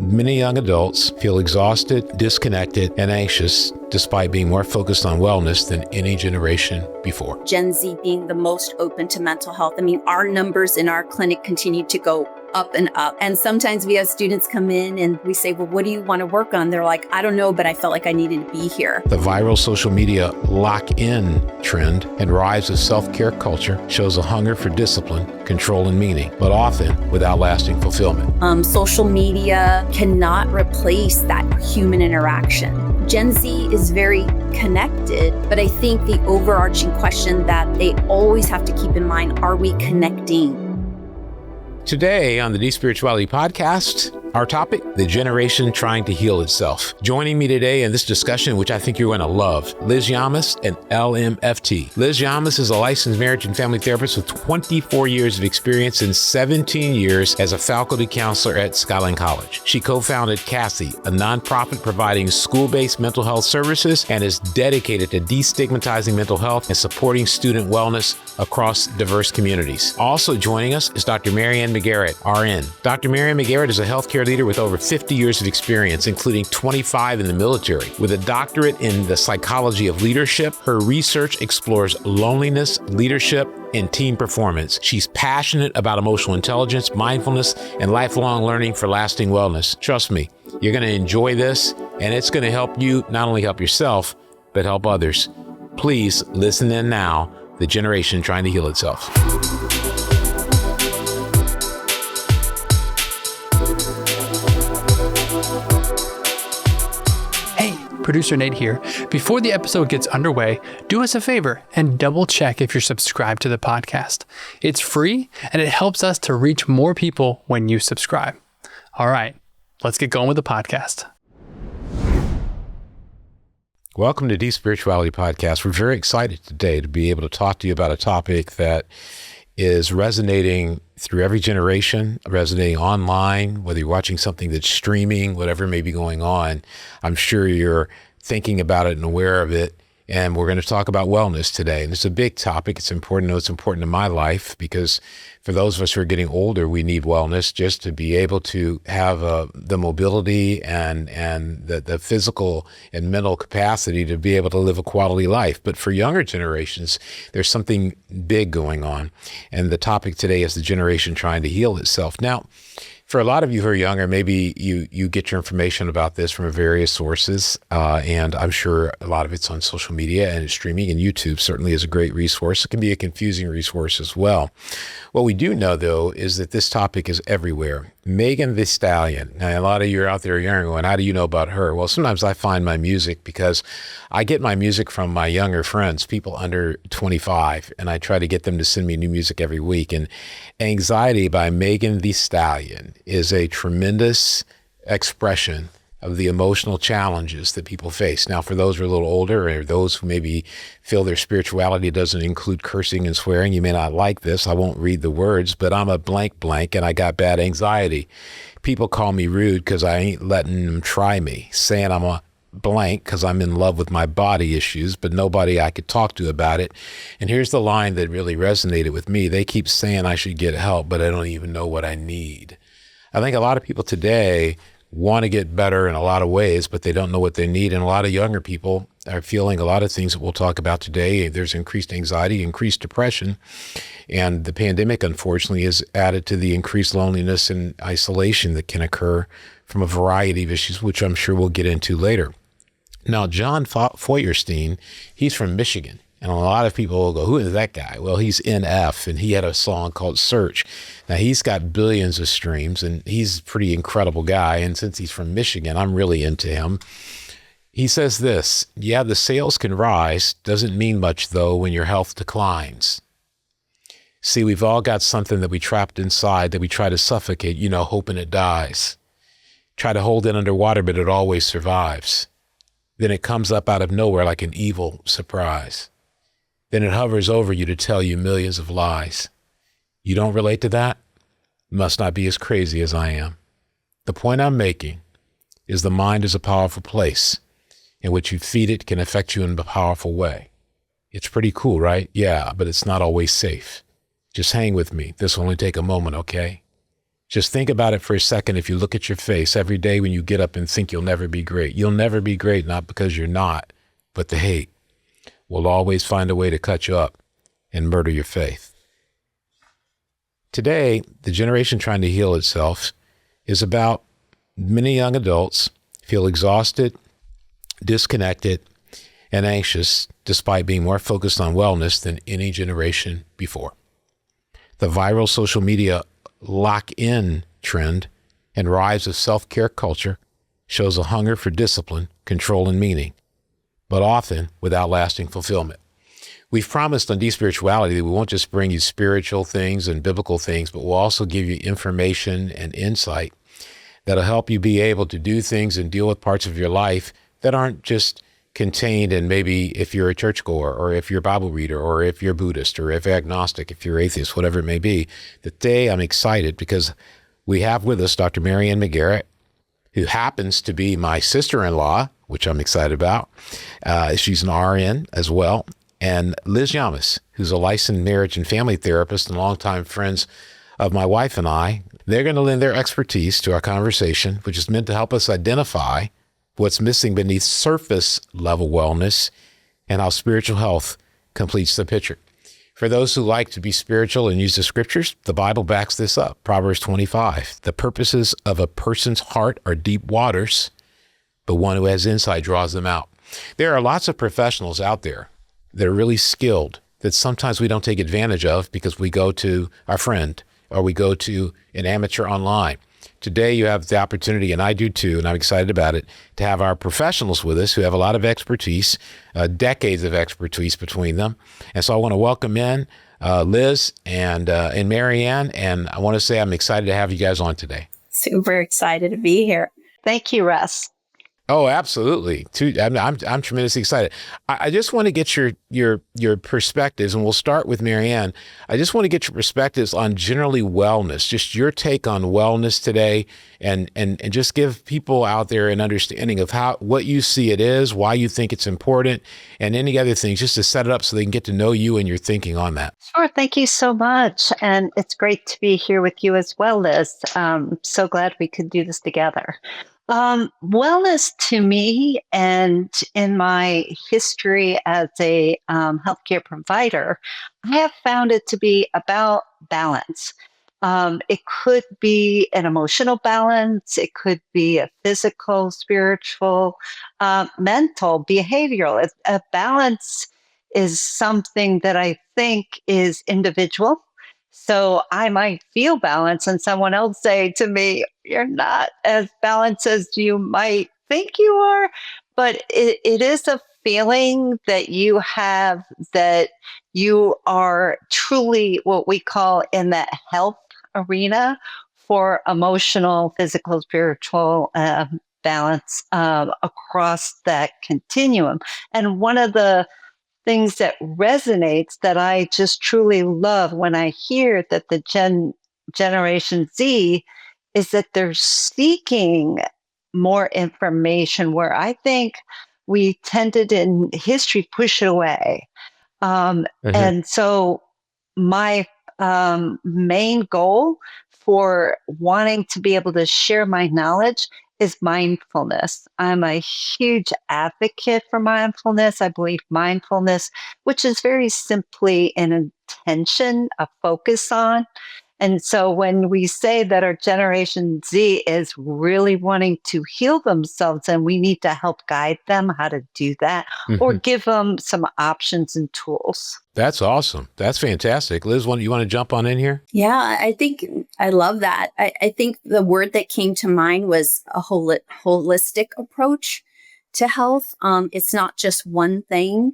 Many young adults feel exhausted, disconnected, and anxious despite being more focused on wellness than any generation before. Gen Z being the most open to mental health. I mean, our numbers in our clinic continue to go up and up. And sometimes we have students come in and we say, well, what do you want to work on? They're like, I don't know, but I felt like I needed to be here. The viral social media lock-in trend and rise of self-care culture shows a hunger for discipline, control, and meaning, but often without lasting fulfillment. Social media cannot replace that human interaction. Gen Z is very connected, but I think the overarching question that they always have to keep in mind, are we connecting? Today on the Deep Spirituality Podcast, our topic, the generation trying to heal itself. Joining me today in this discussion, which I think you're going to love, Liz Llamas and LMFT. Liz Llamas is a licensed marriage and family therapist with 24 years of experience and 17 years as a faculty counselor at Skyline College. She co-founded Cassie, a nonprofit providing school-based mental health services, and is dedicated to destigmatizing mental health and supporting student wellness across diverse communities. Also joining us is Dr. MaryAnn McGaret, RN. Dr. MaryAnn McGaret is a healthcare leader with over 50 years of experience, including 25 in the military. With a doctorate in the psychology of leadership, her research explores loneliness, leadership, and team performance. She's passionate about emotional intelligence, mindfulness, and lifelong learning for lasting wellness. Trust me, you're going to enjoy this, and it's going to help you not only help yourself, but help others. Please listen in now, the generation trying to heal itself. Producer Nate here. Before the episode gets underway, do us a favor and double check if you're subscribed to the podcast. It's free and it helps us to reach more people when you subscribe. All right, let's get going with the podcast. Welcome to Deep Spirituality Podcast. We're very excited today to be able to talk to you about a topic that is resonating through every generation, resonating online, whether you're watching something that's streaming, whatever may be going on. I'm sure you're thinking about it and aware of it. And we're going to talk about wellness today. And it's a big topic. It's important. I know it's important in my life because for those of us who are getting older, we need wellness just to be able to have the mobility and the physical and mental capacity to be able to live a quality life. But for younger generations, there's something big going on. And the topic today is the generation trying to heal itself. Now, for a lot of you who are younger, maybe you get your information about this from various sources, and I'm sure a lot of it's on social media and streaming, and YouTube certainly is a great resource. It can be a confusing resource as well. What we do know, though, is that this topic is everywhere. Megan Thee Stallion. Now, a lot of you are out there younger going, how do you know about her? Well, sometimes I find my music because I get my music from my younger friends, people under 25, and I try to get them to send me new music every week. And Anxiety by Megan Thee Stallion is a tremendous expression of the emotional challenges that people face. Now, for those who are a little older or those who maybe feel their spirituality doesn't include cursing and swearing, you may not like this. I won't read the words, but I'm a blank and I got bad anxiety. People call me rude because I ain't letting them try me, saying I'm a blank because I'm in love with my body issues, but nobody I could talk to about it. And here's the line that really resonated with me. They keep saying I should get help, but I don't even know what I need. I think a lot of people today want to get better in a lot of ways, but they don't know what they need. And a lot of younger people are feeling a lot of things that we'll talk about today. There's increased anxiety, increased depression, and the pandemic, unfortunately, has added to the increased loneliness and isolation that can occur from a variety of issues, which I'm sure we'll get into later. Now, John Feuerstein, he's from Michigan. And a lot of people will go, who is that guy? Well, he's NF, and he had a song called Search. Now, he's got billions of streams, and he's a pretty incredible guy. And since he's from Michigan, I'm really into him. He says this, yeah, the sales can rise. Doesn't mean much, though, when your health declines. See, we've all got something that we trapped inside that we try to suffocate, hoping it dies. Try to hold it underwater, but it always survives. Then it comes up out of nowhere like an evil surprise. Then it hovers over you to tell you millions of lies. You don't relate to that? Must not be as crazy as I am. The point I'm making is the mind is a powerful place, and what you feed it can affect you in a powerful way. It's pretty cool, right? Yeah, but it's not always safe. Just hang with me. This will only take a moment, okay? Just think about it for a second. If you look at your face every day when you get up and think you'll never be great, you'll never be great, not because you're not, but the hate will always find a way to cut you up and murder your faith. Today, the generation trying to heal itself is about many young adults feel exhausted, disconnected, and anxious despite being more focused on wellness than any generation before. The viral social media lock-in trend and rise of self-care culture shows a hunger for discipline, control, and meaning, but often without lasting fulfillment. We've promised on Despirituality that we won't just bring you spiritual things and biblical things, but we'll also give you information and insight that'll help you be able to do things and deal with parts of your life that aren't just contained in maybe if you're a churchgoer or if you're a Bible reader or if you're Buddhist or if you're agnostic, if you're atheist, whatever it may be. Today I'm excited because we have with us Dr. MaryAnn McGaret, who happens to be my sister-in-law, which I'm excited about. She's an RN as well. And Liz Llamas, who's a licensed marriage and family therapist and longtime friends of my wife and I. They're going to lend their expertise to our conversation, which is meant to help us identify what's missing beneath surface level wellness and how spiritual health completes the picture. For those who like to be spiritual and use the scriptures, the Bible backs this up. Proverbs 25, the purposes of a person's heart are deep waters, but one who has insight draws them out. There are lots of professionals out there that are really skilled that sometimes we don't take advantage of because we go to our friend or we go to an amateur online. Today you have the opportunity, and I do too, and I'm excited about it, to have our professionals with us who have a lot of expertise, decades of expertise between them. And so I want to welcome in Liz and MaryAnn, and I want to say I'm excited to have you guys on today. Super excited to be here. Thank you, Russ. Oh, absolutely. I'm tremendously excited. I just want to get your perspectives, and we'll start with MaryAnn. I just want to get your perspectives on generally wellness, just your take on wellness today, and just give people out there an understanding of what you see it is, why you think it's important, and any other things, just to set it up so they can get to know you and your thinking on that. Sure. Thank you so much. And it's great to be here with you as well, Liz. So glad we could do this together. Wellness to me, and in my history as a healthcare provider, I have found it to be about balance. It could be an emotional balance. It could be a physical, spiritual, mental, behavioral. A balance is something that I think is individual. So I might feel balanced and someone else say to me, you're not as balanced as you might think you are. But it is a feeling that you have that you are truly what we call in that health arena for emotional, physical, spiritual balance across that continuum. And one of the things that resonates that I just truly love when I hear that the Generation Z is that they're seeking more information, where I think we tended in history push it away. And so my main goal for wanting to be able to share my knowledge is mindfulness. I'm a huge advocate for mindfulness. I believe mindfulness, which is very simply an intention, a focus on. And so when we say that our Generation Z is really wanting to heal themselves, and we need to help guide them how to do that, or give them some options and tools. That's awesome. That's fantastic. Liz, you want to jump on in here? Yeah, I think I love that. I think the word that came to mind was a holistic approach to health. It's not just one thing,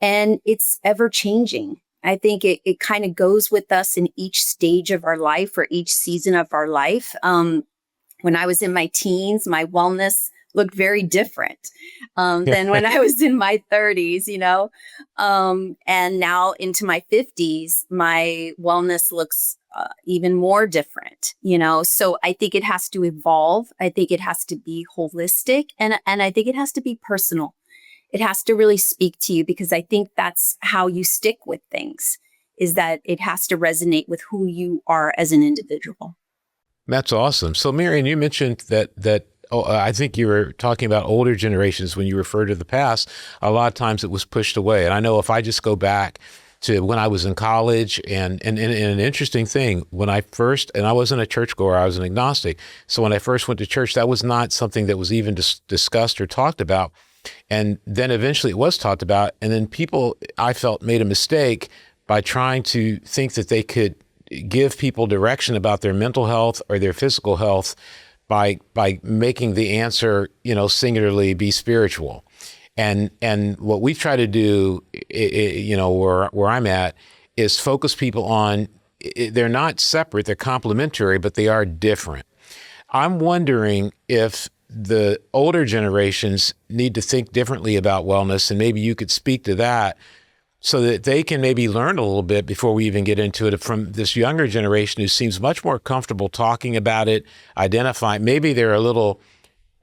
and it's ever changing. I think it kind of goes with us in each stage of our life or each season of our life. When I was in my teens, my wellness looked very different than when I was in my 30s, and now into my 50s, my wellness looks even more different, So I think it has to evolve. I think it has to be holistic, and I think it has to be personal. It has to really speak to you, because I think that's how you stick with things, is that it has to resonate with who you are as an individual. That's awesome. So, MaryAnn, you mentioned that I think you were talking about older generations when you refer to the past. A lot of times it was pushed away. And I know if I just go back to when I was in college and an interesting thing, when I first, and I wasn't a churchgoer, I was an agnostic. So when I first went to church, that was not something that was even discussed or talked about. And then eventually it was talked about. And then people, I felt, made a mistake by trying to think that they could give people direction about their mental health or their physical health by making the answer, singularly be spiritual. And what we try to do, where I'm at, is focus people on, they're not separate, they're complementary, but they are different. I'm wondering if the older generations need to think differently about wellness, and maybe you could speak to that so that they can maybe learn a little bit before we even get into it from this younger generation who seems much more comfortable talking about it, identifying. Maybe they're a little,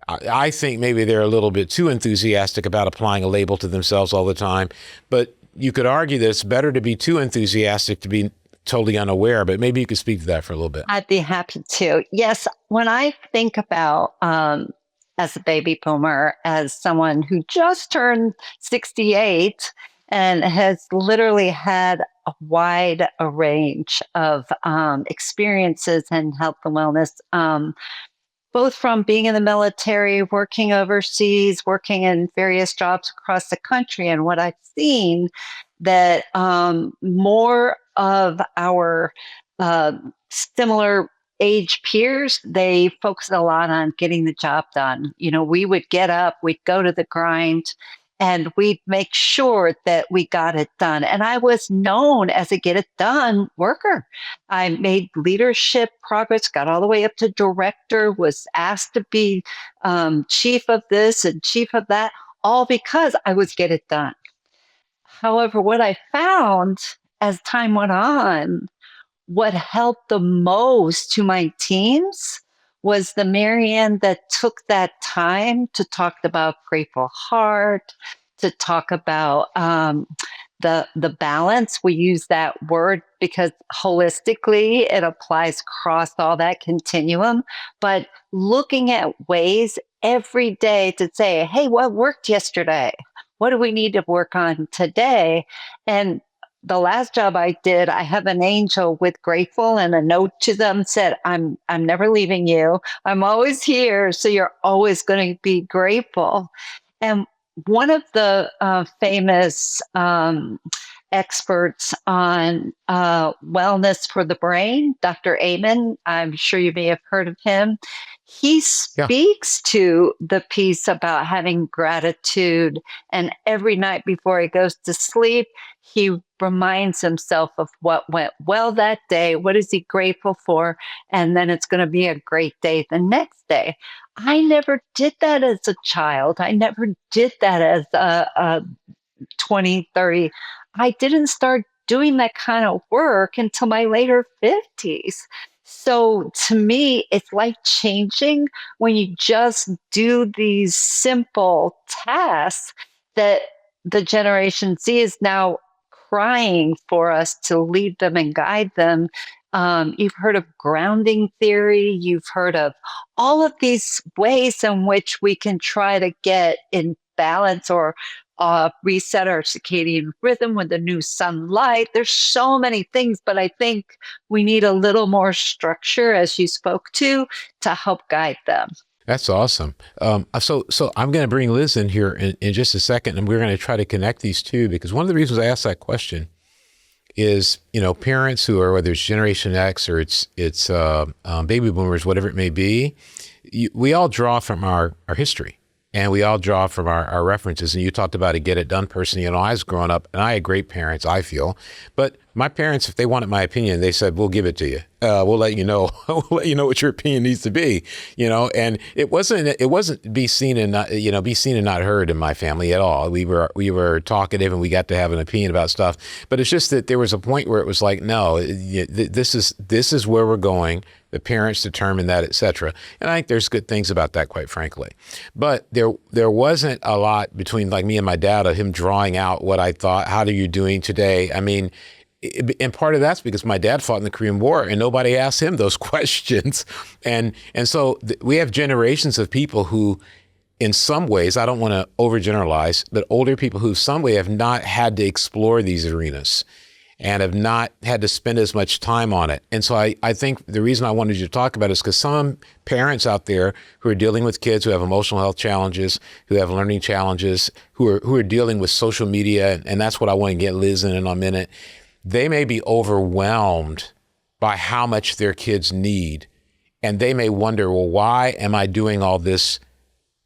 I think maybe they're a little bit too enthusiastic about applying a label to themselves all the time. But you could argue that it's better to be too enthusiastic to be totally unaware, but maybe you could speak to that for a little bit. I'd be happy to. Yes, when I think about, as a baby boomer, as someone who just turned 68, and has literally had a wide range of experiences in health and wellness, both from being in the military, working overseas, working in various jobs across the country. And what I've seen that more of our similar age peers, they focus a lot on getting the job done. We would get up, we'd go to the grind, and we'd make sure that we got it done. And I was known as a get it done worker. I made leadership progress, got all the way up to director, was asked to be chief of this and chief of that, all because I was get it done. However, what I found as time went on, what helped the most to my teams was the MaryAnn that took that time to talk about grateful heart, to talk about the balance. We use that word because holistically it applies across all that continuum, but looking at ways every day to say, hey, what worked yesterday? What do we need to work on today? And the last job I did, I have an angel with grateful, and a note to them said, I'm never leaving you. I'm always here. So you're always going to be grateful. And one of the famous experts on wellness for the brain, Dr. Amen, I'm sure you may have heard of him. He speaks to the piece about having gratitude, and every night before he goes to sleep, he reminds himself of what went well that day, what is he grateful for, and then it's going to be a great day the next day. I never did that as a child. I never did that as a 20, 30. I didn't start doing that kind of work until my later 50s. So to me, it's life changing when you just do these simple tasks that the Generation Z is now crying for us to lead them and guide them. You've heard of grounding theory. You've heard of all of these ways in which we can try to get in balance or reset our circadian rhythm with the new sunlight. There's so many things, but I think we need a little more structure, as you spoke to help guide them. That's awesome. So I'm going to bring Liz in here in just a second, and we're going to try to connect these two, because one of the reasons I asked that question is, parents who are, whether it's Generation X or it's baby boomers, whatever it may be, we all draw from our history. And we all draw from our references. And you talked about a get it done person. I was growing up, and I had great parents, I feel. But my parents, if they wanted my opinion, they said, we'll give it to you. We'll let you know. We'll let you know what your opinion needs to be. And it wasn't be seen and not heard in my family at all. We were talkative, and we got to have an opinion about stuff. But it's just that there was a point where it was like, no, this is where we're going. The parents determine that, et cetera. And I think there's good things about that, quite frankly. But there wasn't a lot between like me and my dad of him drawing out what I thought, how are you doing today? I mean, And part of that's because my dad fought in the Korean War and nobody asked him those questions. And so we have generations of people who, in some ways, I don't want to overgeneralize, but older people who some way have not had to explore these arenas and have not had to spend as much time on it. And so I think the reason I wanted you to talk about it is because some parents out there who are dealing with kids who have emotional health challenges, who have learning challenges, who are dealing with social media, and that's what I want to get Liz in a minute, they may be overwhelmed by how much their kids need. And they may wonder, well, why am I doing all this?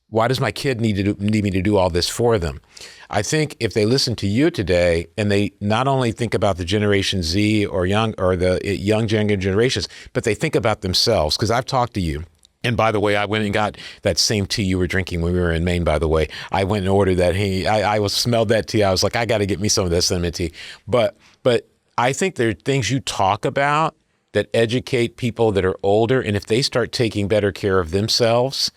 Why does my kid need me to do all this for them? I think if they listen to you today and they not only think about the Generation Z or the younger generations, but they think about themselves, because I've talked to you. And by the way, I went and got that same tea you were drinking when we were in Maine, by the way. I went and ordered that. I smelled that tea. I was like, I got to get me some of that cinnamon tea. But I think there are things you talk about that educate people that are older. And if they start taking better care of themselves,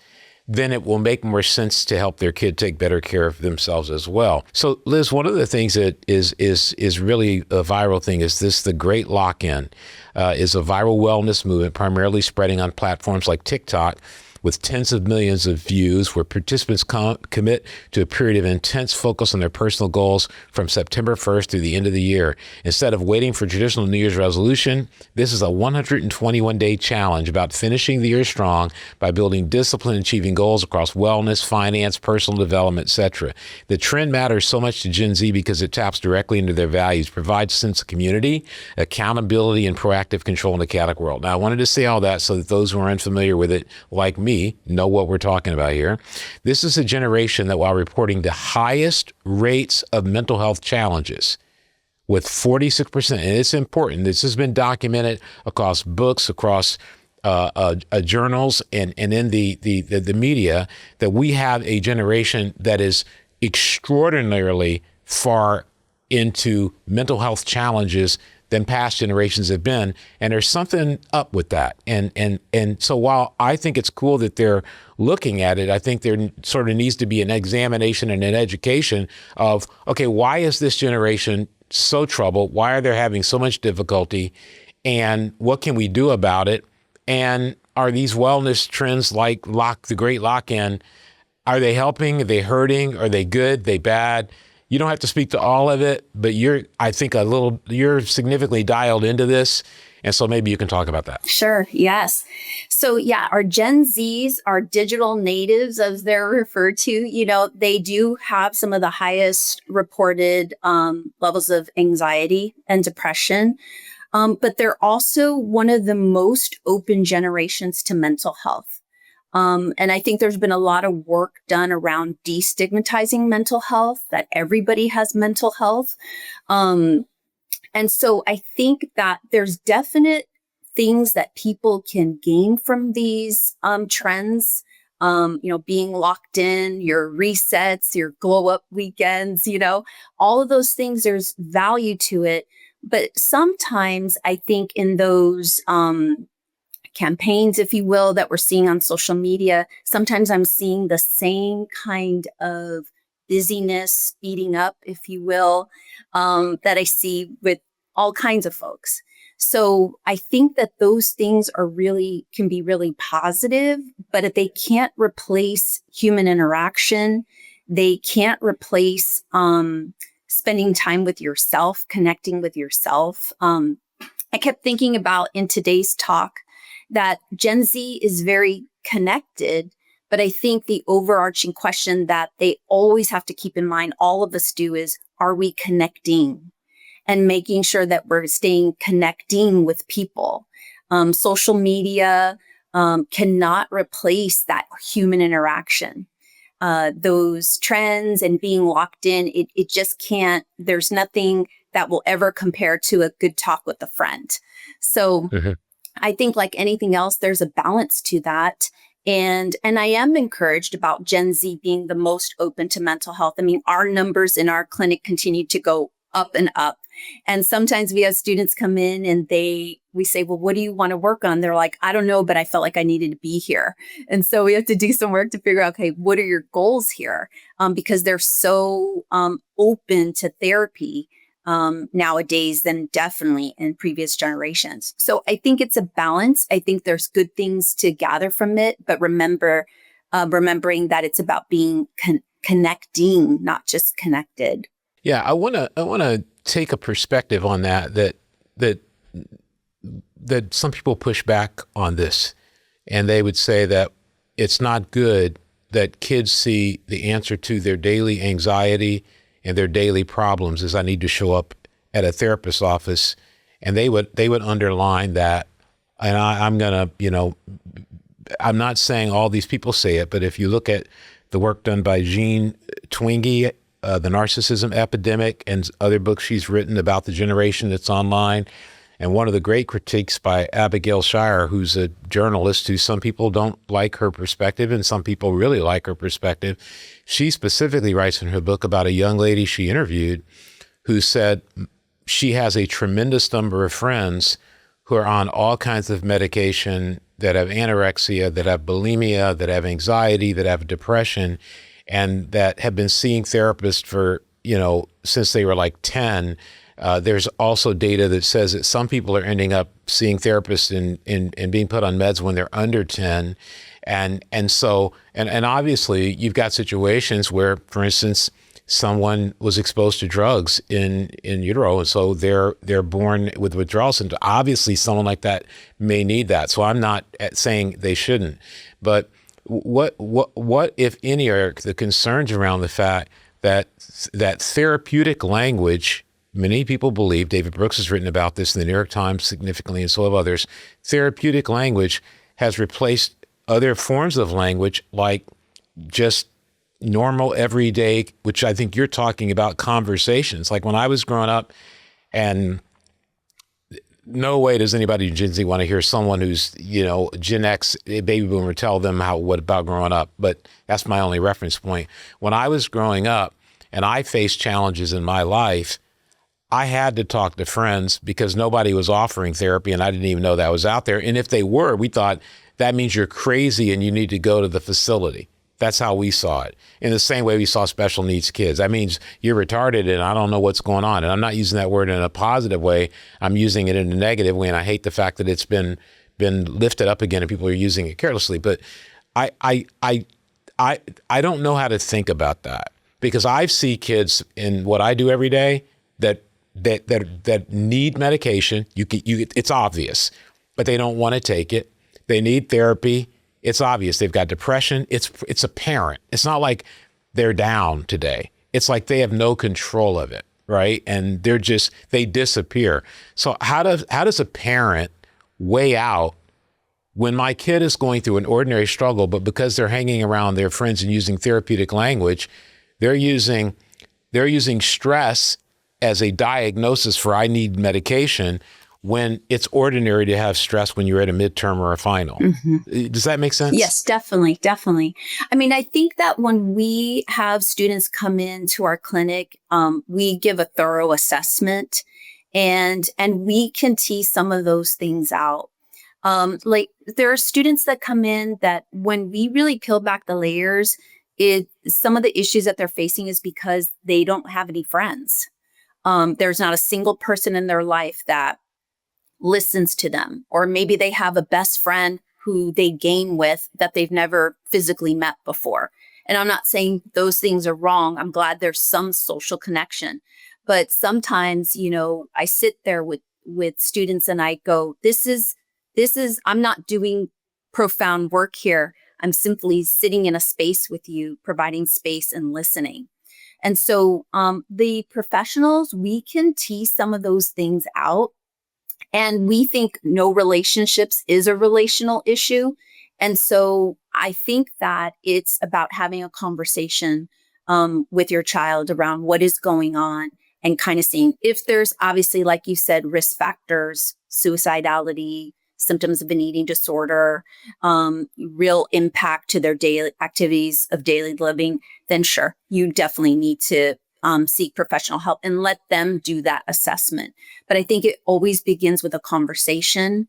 then it will make more sense to help their kid take better care of themselves as well. So Liz, one of the things that is really a viral thing is the Great Lock-In is a viral wellness movement primarily spreading on platforms like TikTok with tens of millions of views, where participants commit to a period of intense focus on their personal goals from September 1st through the end of the year. Instead of waiting for traditional New Year's resolution, this is a 121-day challenge about finishing the year strong by building discipline, achieving goals across wellness, finance, personal development, etc. The trend matters so much to Gen Z because it taps directly into their values, provides a sense of community, accountability, and proactive control in the chaotic world. Now, I wanted to say all that so that those who are unfamiliar with it, like me, know what we're talking about here. This is a generation that, while reporting the highest rates of mental health challenges, with 46%, and it's important, this has been documented across books, across journals, and in the media, that we have a generation that is extraordinarily far into mental health challenges than past generations have been. And there's something up with that. And so while I think it's cool that they're looking at it, I think there sort of needs to be an examination and an education of, okay, why is this generation so troubled? Why are they having so much difficulty? And what can we do about it? And are these wellness trends like the Great Lock-In, are they helping? Are they hurting? Are they good? Are they bad? You don't have to speak to all of it, but you're significantly dialed into this. And so maybe you can talk about that. Sure. Yes. So yeah, our Gen Zs, our digital natives, as they're referred to, they do have some of the highest reported levels of anxiety and depression. But they're also one of the most open generations to mental health. And I think there's been a lot of work done around destigmatizing mental health, that everybody has mental health. And so I think that there's definite things that people can gain from these trends, being locked in, your resets, your glow up weekends, all of those things, there's value to it. But sometimes I think in those campaigns, if you will, that we're seeing on social media, sometimes I'm seeing the same kind of busyness speeding up, if you will, that I see with all kinds of folks. So I think that those things can be really positive, but if they can't replace human interaction, they can't replace spending time with yourself, connecting with yourself. I kept thinking about in today's talk that Gen Z is very connected, but I think the overarching question that they always have to keep in mind, all of us do, is, are we connecting? And making sure that we're connecting with people. Social media cannot replace that human interaction. Those trends and being locked in, it just can't, there's nothing that will ever compare to a good talk with a friend. So I think, like anything else, there's a balance to that. And I am encouraged about Gen Z being the most open to mental health. I mean, our numbers in our clinic continue to go up and up. And sometimes we have students come in and we say, well, what do you want to work on? They're like, I don't know, but I felt like I needed to be here. And so we have to do some work to figure out, okay, what are your goals here? Because they're so open to therapy. nowadays than definitely in previous generations. So I think it's a balance. I think there's good things to gather from it, but remembering that it's about being connecting, not just connected. Yeah, I want to take a perspective on that some people push back on this, and they would say that it's not good that kids see the answer to their daily anxiety and their daily problems is I need to show up at a therapist's office, and they would underline that. And I'm gonna, I'm not saying all these people say it, but if you look at the work done by Jean Twenge, The Narcissism Epidemic, and other books she's written about the generation that's online, and one of the great critiques by Abigail Shire, who's a journalist who some people don't like her perspective and some people really like her perspective. She specifically writes in her book about a young lady she interviewed who said she has a tremendous number of friends who are on all kinds of medication, that have anorexia, that have bulimia, that have anxiety, that have depression, and that have been seeing therapists for, since they were like 10. There's also data that says that some people are ending up seeing therapists and being put on meds when they're under 10. And so obviously you've got situations where, for instance, someone was exposed to drugs in utero, and so they're born with withdrawal symptoms. Obviously someone like that may need that. So I'm not saying they shouldn't, but what if any are the concerns around the fact that therapeutic language, many people believe, David Brooks has written about this in the New York Times significantly, and so have others, therapeutic language has replaced other forms of language like just normal, everyday, which I think you're talking about, conversations. Like when I was growing up, and no way does anybody in Gen Z want to hear someone who's, Gen X, baby boomer, tell them what about growing up. But that's my only reference point. When I was growing up and I faced challenges in my life, I had to talk to friends because nobody was offering therapy and I didn't even know that was out there. And if they were, we thought that means you're crazy and you need to go to the facility. That's how we saw it. In the same way we saw special needs kids. That means you're retarded and I don't know what's going on. And I'm not using that word in a positive way. I'm using it in a negative way. And I hate the fact that it's been lifted up again and people are using it carelessly. But I don't know how to think about that, because I see kids in what I do every day that need medication. It's obvious, but they don't want to take it. They need therapy. It's obvious. They've got depression. It's apparent. It's not like they're down today. It's like they have no control of it, right? And they disappear. So how does a parent weigh out when my kid is going through an ordinary struggle, but because they're hanging around their friends and using therapeutic language, they're using stress as a diagnosis for I need medication, when it's ordinary to have stress when you're at a midterm or a final. Mm-hmm. Does that make sense? Yes, definitely. I mean, I think that when we have students come into our clinic, we give a thorough assessment and we can tease some of those things out. Like there are students that come in that when we really peel back the layers, some of the issues that they're facing is because they don't have any friends. There's not a single person in their life that listens to them, or maybe they have a best friend who they game with that they've never physically met before. And I'm not saying those things are wrong. I'm glad there's some social connection, but sometimes, I sit there with students and I go, this is, I'm not doing profound work here. I'm simply sitting in a space with you, providing space and listening. And so, the professionals, we can tease some of those things out. And we think no relationships is a relational issue. And so I think that it's about having a conversation with your child around what is going on and kind of seeing if there's obviously, like you said, risk factors, suicidality, symptoms of an eating disorder, real impact to their daily activities of daily living, then sure, you definitely need to seek professional help and let them do that assessment. But I think it always begins with a conversation.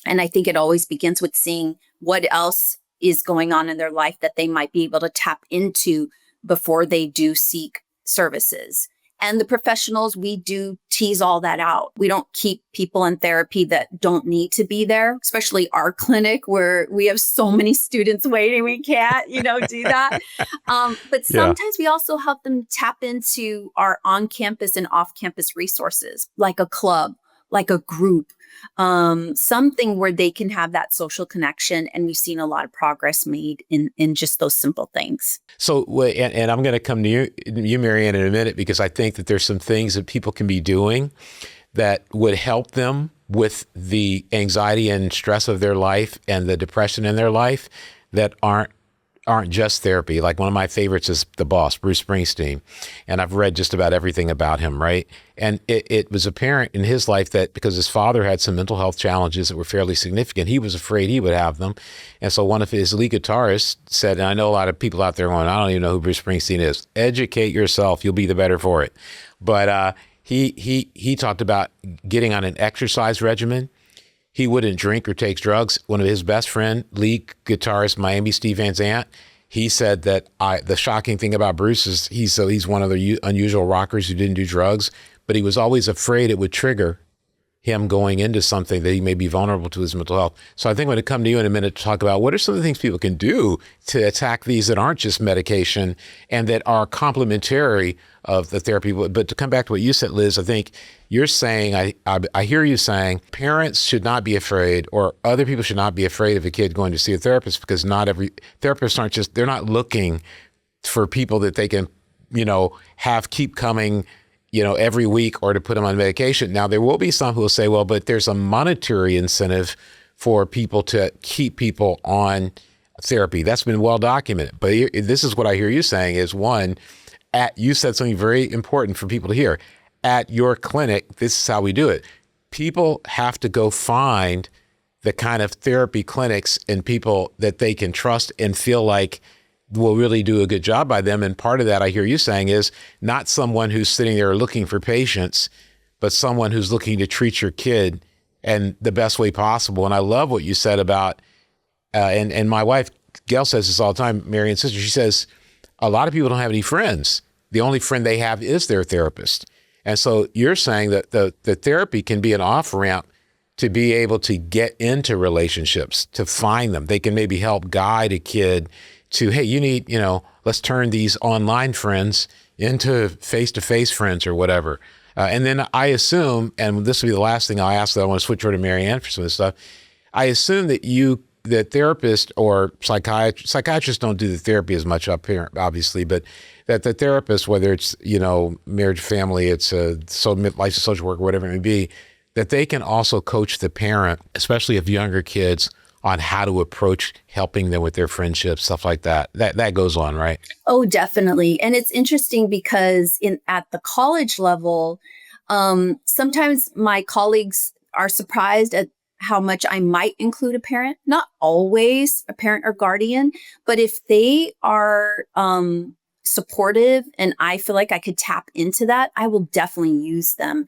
And I think it always begins with seeing what else is going on in their life that they might be able to tap into before they do seek services. And the professionals, we do tease all that out. We don't keep people in therapy that don't need to be there, especially our clinic where we have so many students waiting. We can't, do that. But sometimes we also help them tap into our on-campus and off-campus resources, like a club, like a group, something where they can have that social connection. And we've seen a lot of progress made in just those simple things. So, and I'm going to come to you, MaryAnn, in a minute, because I think that there's some things that people can be doing that would help them with the anxiety and stress of their life and the depression in their life that aren't just therapy. Like one of my favorites is The Boss, Bruce Springsteen. And I've read just about everything about him, right? And it was apparent in his life that because his father had some mental health challenges that were fairly significant, he was afraid he would have them. And so one of his lead guitarists said, and I know a lot of people out there going, I don't even know who Bruce Springsteen is. Educate yourself. You'll be the better for it. But he talked about getting on an exercise regimen. He wouldn't drink or take drugs. One of his best friend, lead guitarist Miami Steve Van Zandt, he said that the shocking thing about Bruce is he's one of the unusual rockers who didn't do drugs, but he was always afraid it would trigger him going into something that he may be vulnerable to his mental health. So I think I'm going to come to you in a minute to talk about what are some of the things people can do to attack these that aren't just medication and that are complementary of the therapy. But to come back to what you said, Liz, I think you're saying, I hear you saying parents should not be afraid or other people should not be afraid of a kid going to see a therapist because not every therapists they're not looking for people that they can, have keep coming every week or to put them on medication. Now, there will be some who will say, well, but there's a monetary incentive for people to keep people on therapy. That's been well documented. But this is what I hear you saying is one, you said something very important for people to hear. At your clinic, this is how we do it. People have to go find the kind of therapy clinics and people that they can trust and feel like will really do a good job by them. And part of that I hear you saying is not someone who's sitting there looking for patients, but someone who's looking to treat your kid in the best way possible. And I love what you said about, and my wife, Gail, says this all the time, MaryAnn's sister, she says, a lot of people don't have any friends. The only friend they have is their therapist. And so you're saying that the therapy can be an off-ramp to be able to get into relationships, to find them. They can maybe help guide a kid to, hey, you need, let's turn these online friends into face-to-face friends or whatever. And then I assume, and this will be the last thing I'll ask, that I want to switch over to MaryAnn for some of this stuff. I assume that the therapist or psychiatrists don't do the therapy as much up here, obviously, but that the therapist, whether it's, marriage, family, it's a life social work, whatever it may be, that they can also coach the parent, especially of younger kids, on how to approach helping them with their friendships, stuff like that. That goes on, right? Oh, definitely. And it's interesting because at the college level, sometimes my colleagues are surprised at how much I might include a parent, not always a parent or guardian, but if they are supportive and I feel like I could tap into that, I will definitely use them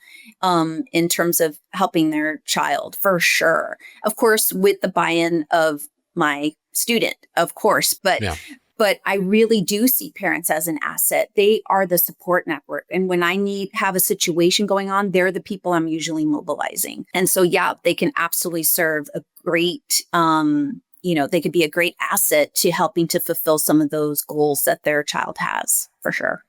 in terms of helping their child for sure. Of course, with the buy-in of my student, of course, but I really do see parents as an asset. They are the support network. And when I have a situation going on, they're the people I'm usually mobilizing. And so, they can absolutely serve a great they could be a great asset to helping to fulfill some of those goals that their child has, for sure.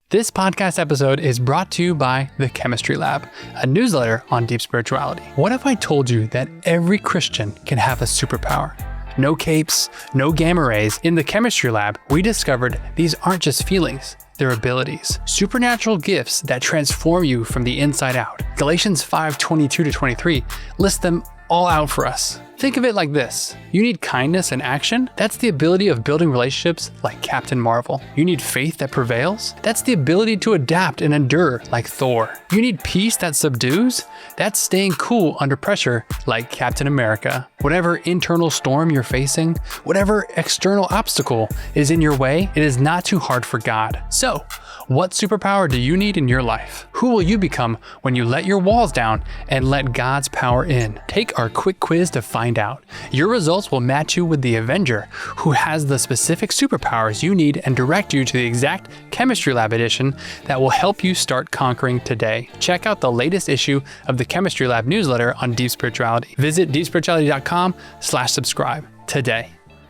This podcast episode is brought to you by The Chemistry Lab, a newsletter on deep spirituality. What if I told you that every Christian can have a superpower? No capes, no gamma rays. In The Chemistry Lab, we discovered these aren't just feelings. They're abilities, supernatural gifts that transform you from the inside out. Galatians 5:22-23 lists them all out for us. Think of it like this. You need kindness and action? That's the ability of building relationships like Captain Marvel. You need faith that prevails? That's the ability to adapt and endure like Thor. You need peace that subdues? That's staying cool under pressure like Captain America. Whatever internal storm you're facing, whatever external obstacle is in your way, it is not too hard for God. So, what superpower do you need in your life? Who will you become when you let your walls down and let God's power in? Take our quick quiz to find find out. Your results will match you with the Avenger, who has the specific superpowers you need and direct you to the exact Chemistry Lab edition that will help you start conquering today. Check out the latest issue of the Chemistry Lab newsletter on Deep Spirituality. Visit deepspirituality.com/subscribe today.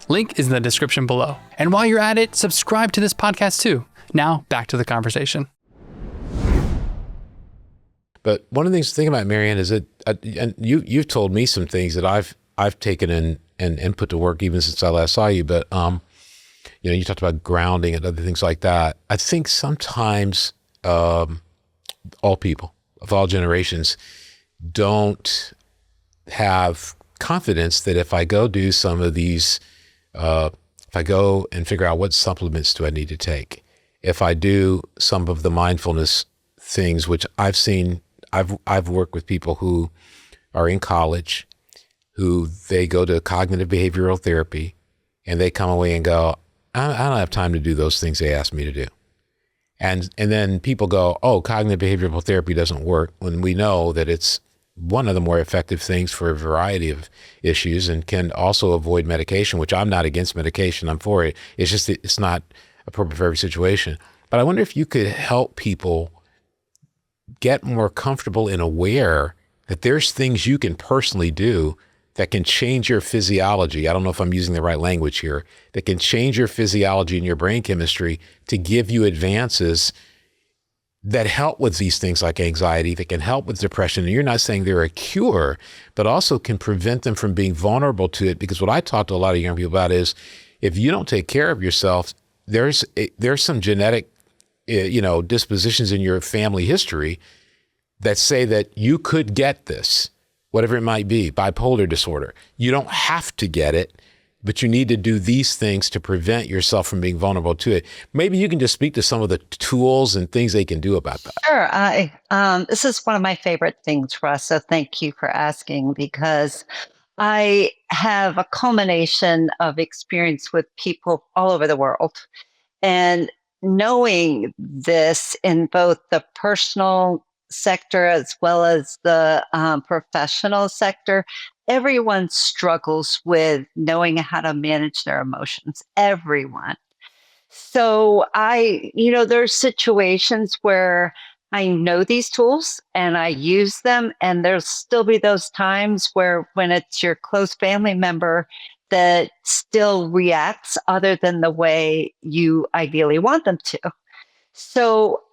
Link is in the description below. And while you're at it, subscribe to this podcast too. Now, back to the conversation. But one of the things to think about, MaryAnn, is that and you've told me some things that I've taken in and put to work even since I last saw you. But you talked about grounding and other things like that. I think sometimes all people of all generations don't have confidence that if I go do some of these, if I go and figure out what supplements do I need to take, if I do some of the mindfulness things, which I've seen, I've worked with people who are in college, who they go to cognitive behavioral therapy, and they come away and go, I don't have time to do those things they asked me to do. And then people go, oh, cognitive behavioral therapy doesn't work, when we know that it's one of the more effective things for a variety of issues and can also avoid medication, which I'm not against medication. I'm for it. It's just, it's not appropriate for every situation. But I wonder if you could help people get more comfortable and aware that there's things you can personally do that can change your physiology. I don't know if I'm using the right language here, that can change your physiology and your brain chemistry to give you advances that help with these things like anxiety, that can help with depression. And you're not saying they're a cure, but also can prevent them from being vulnerable to it. Because what I talk to a lot of young people about is, if you don't take care of yourself, there's some genetic, dispositions in your family history that say that you could get this, whatever it might be, bipolar disorder. You don't have to get it, but you need to do these things to prevent yourself from being vulnerable to it. Maybe you can just speak to some of the tools and things they can do about that. Sure. This is one of my favorite things, Russ. So thank you for asking, because I have a culmination of experience with people all over the world. And knowing this in both the personal sector as well as the professional sector, everyone struggles with knowing how to manage their emotions. Everyone. So there's situations where I know these tools and I use them, and there'll still be those times where when it's your close family member that still reacts other than the way you ideally want them to. So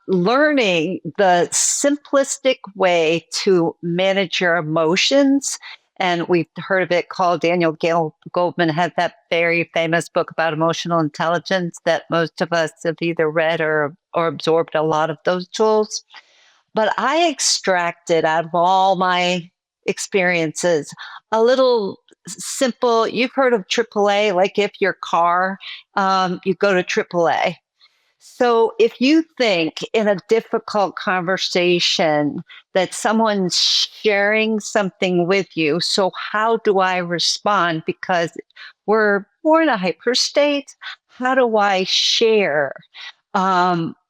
learning the simplistic way to manage your emotions, and we've heard of it called, Daniel Goldman had that very famous book about emotional intelligence that most of us have either read or absorbed a lot of those tools. But I extracted out of all my experiences a little simple, you've heard of AAA, like if your car, you go to AAA. So if you think in a difficult conversation that someone's sharing something with you, so how do I respond? Because we're in a hyper state. How do I share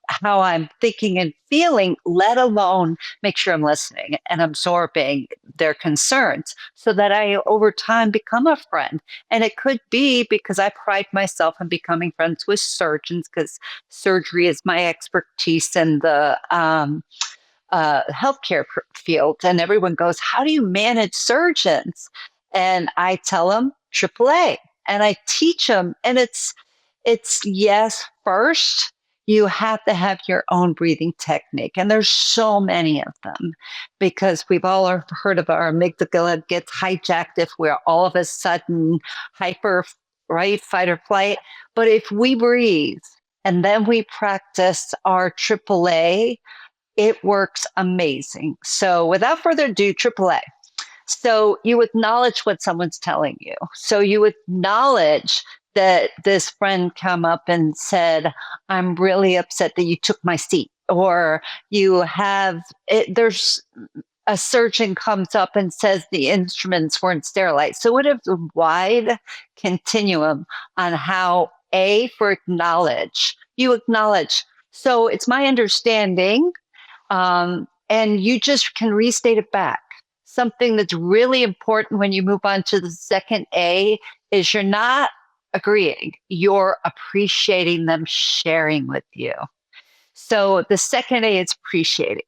how I'm thinking and feeling, let alone make sure I'm listening and absorbing their concerns so that I, over time, become a friend? And it could be because I pride myself in becoming friends with surgeons, because surgery is my expertise in the healthcare field. And everyone goes, how do you manage surgeons? And I tell them AAA, and I teach them. And it's yes, first, you have to have your own breathing technique. And there's so many of them, because we've all heard of our amygdala gets hijacked if we're all of a sudden hyper, right? Fight or flight. But if we breathe and then we practice our AAA, it works amazing. So without further ado, AAA. So you acknowledge what someone's telling you. So you acknowledge that this friend come up and said, I'm really upset that you took my seat. Or you have, there's a surgeon comes up and says the instruments weren't sterilized. So it is a wide continuum on how, for acknowledge, you acknowledge. So it's my understanding, and you just can restate it back. something that's really important when you move on to the second A is you're not agreeing, you're appreciating them sharing with you. So the second A is appreciating.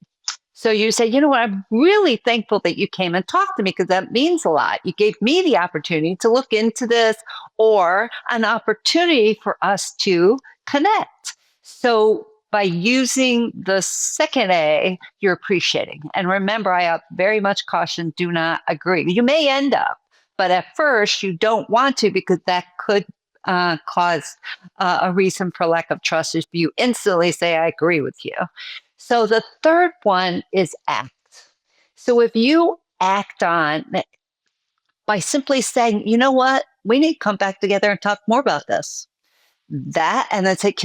So you say, you know what, I'm really thankful that you came and talked to me because that means a lot. You gave me the opportunity to look into this or an opportunity for us to connect. So by using the second A, you're appreciating. And remember, I very much caution, do not agree. You may end up, but at first you don't want to because that could cause a reason for lack of trust if you instantly say, I agree with you. So the third one is act. So if you act on by simply saying, you know what, we need to come back together and talk more about this. That, and then say,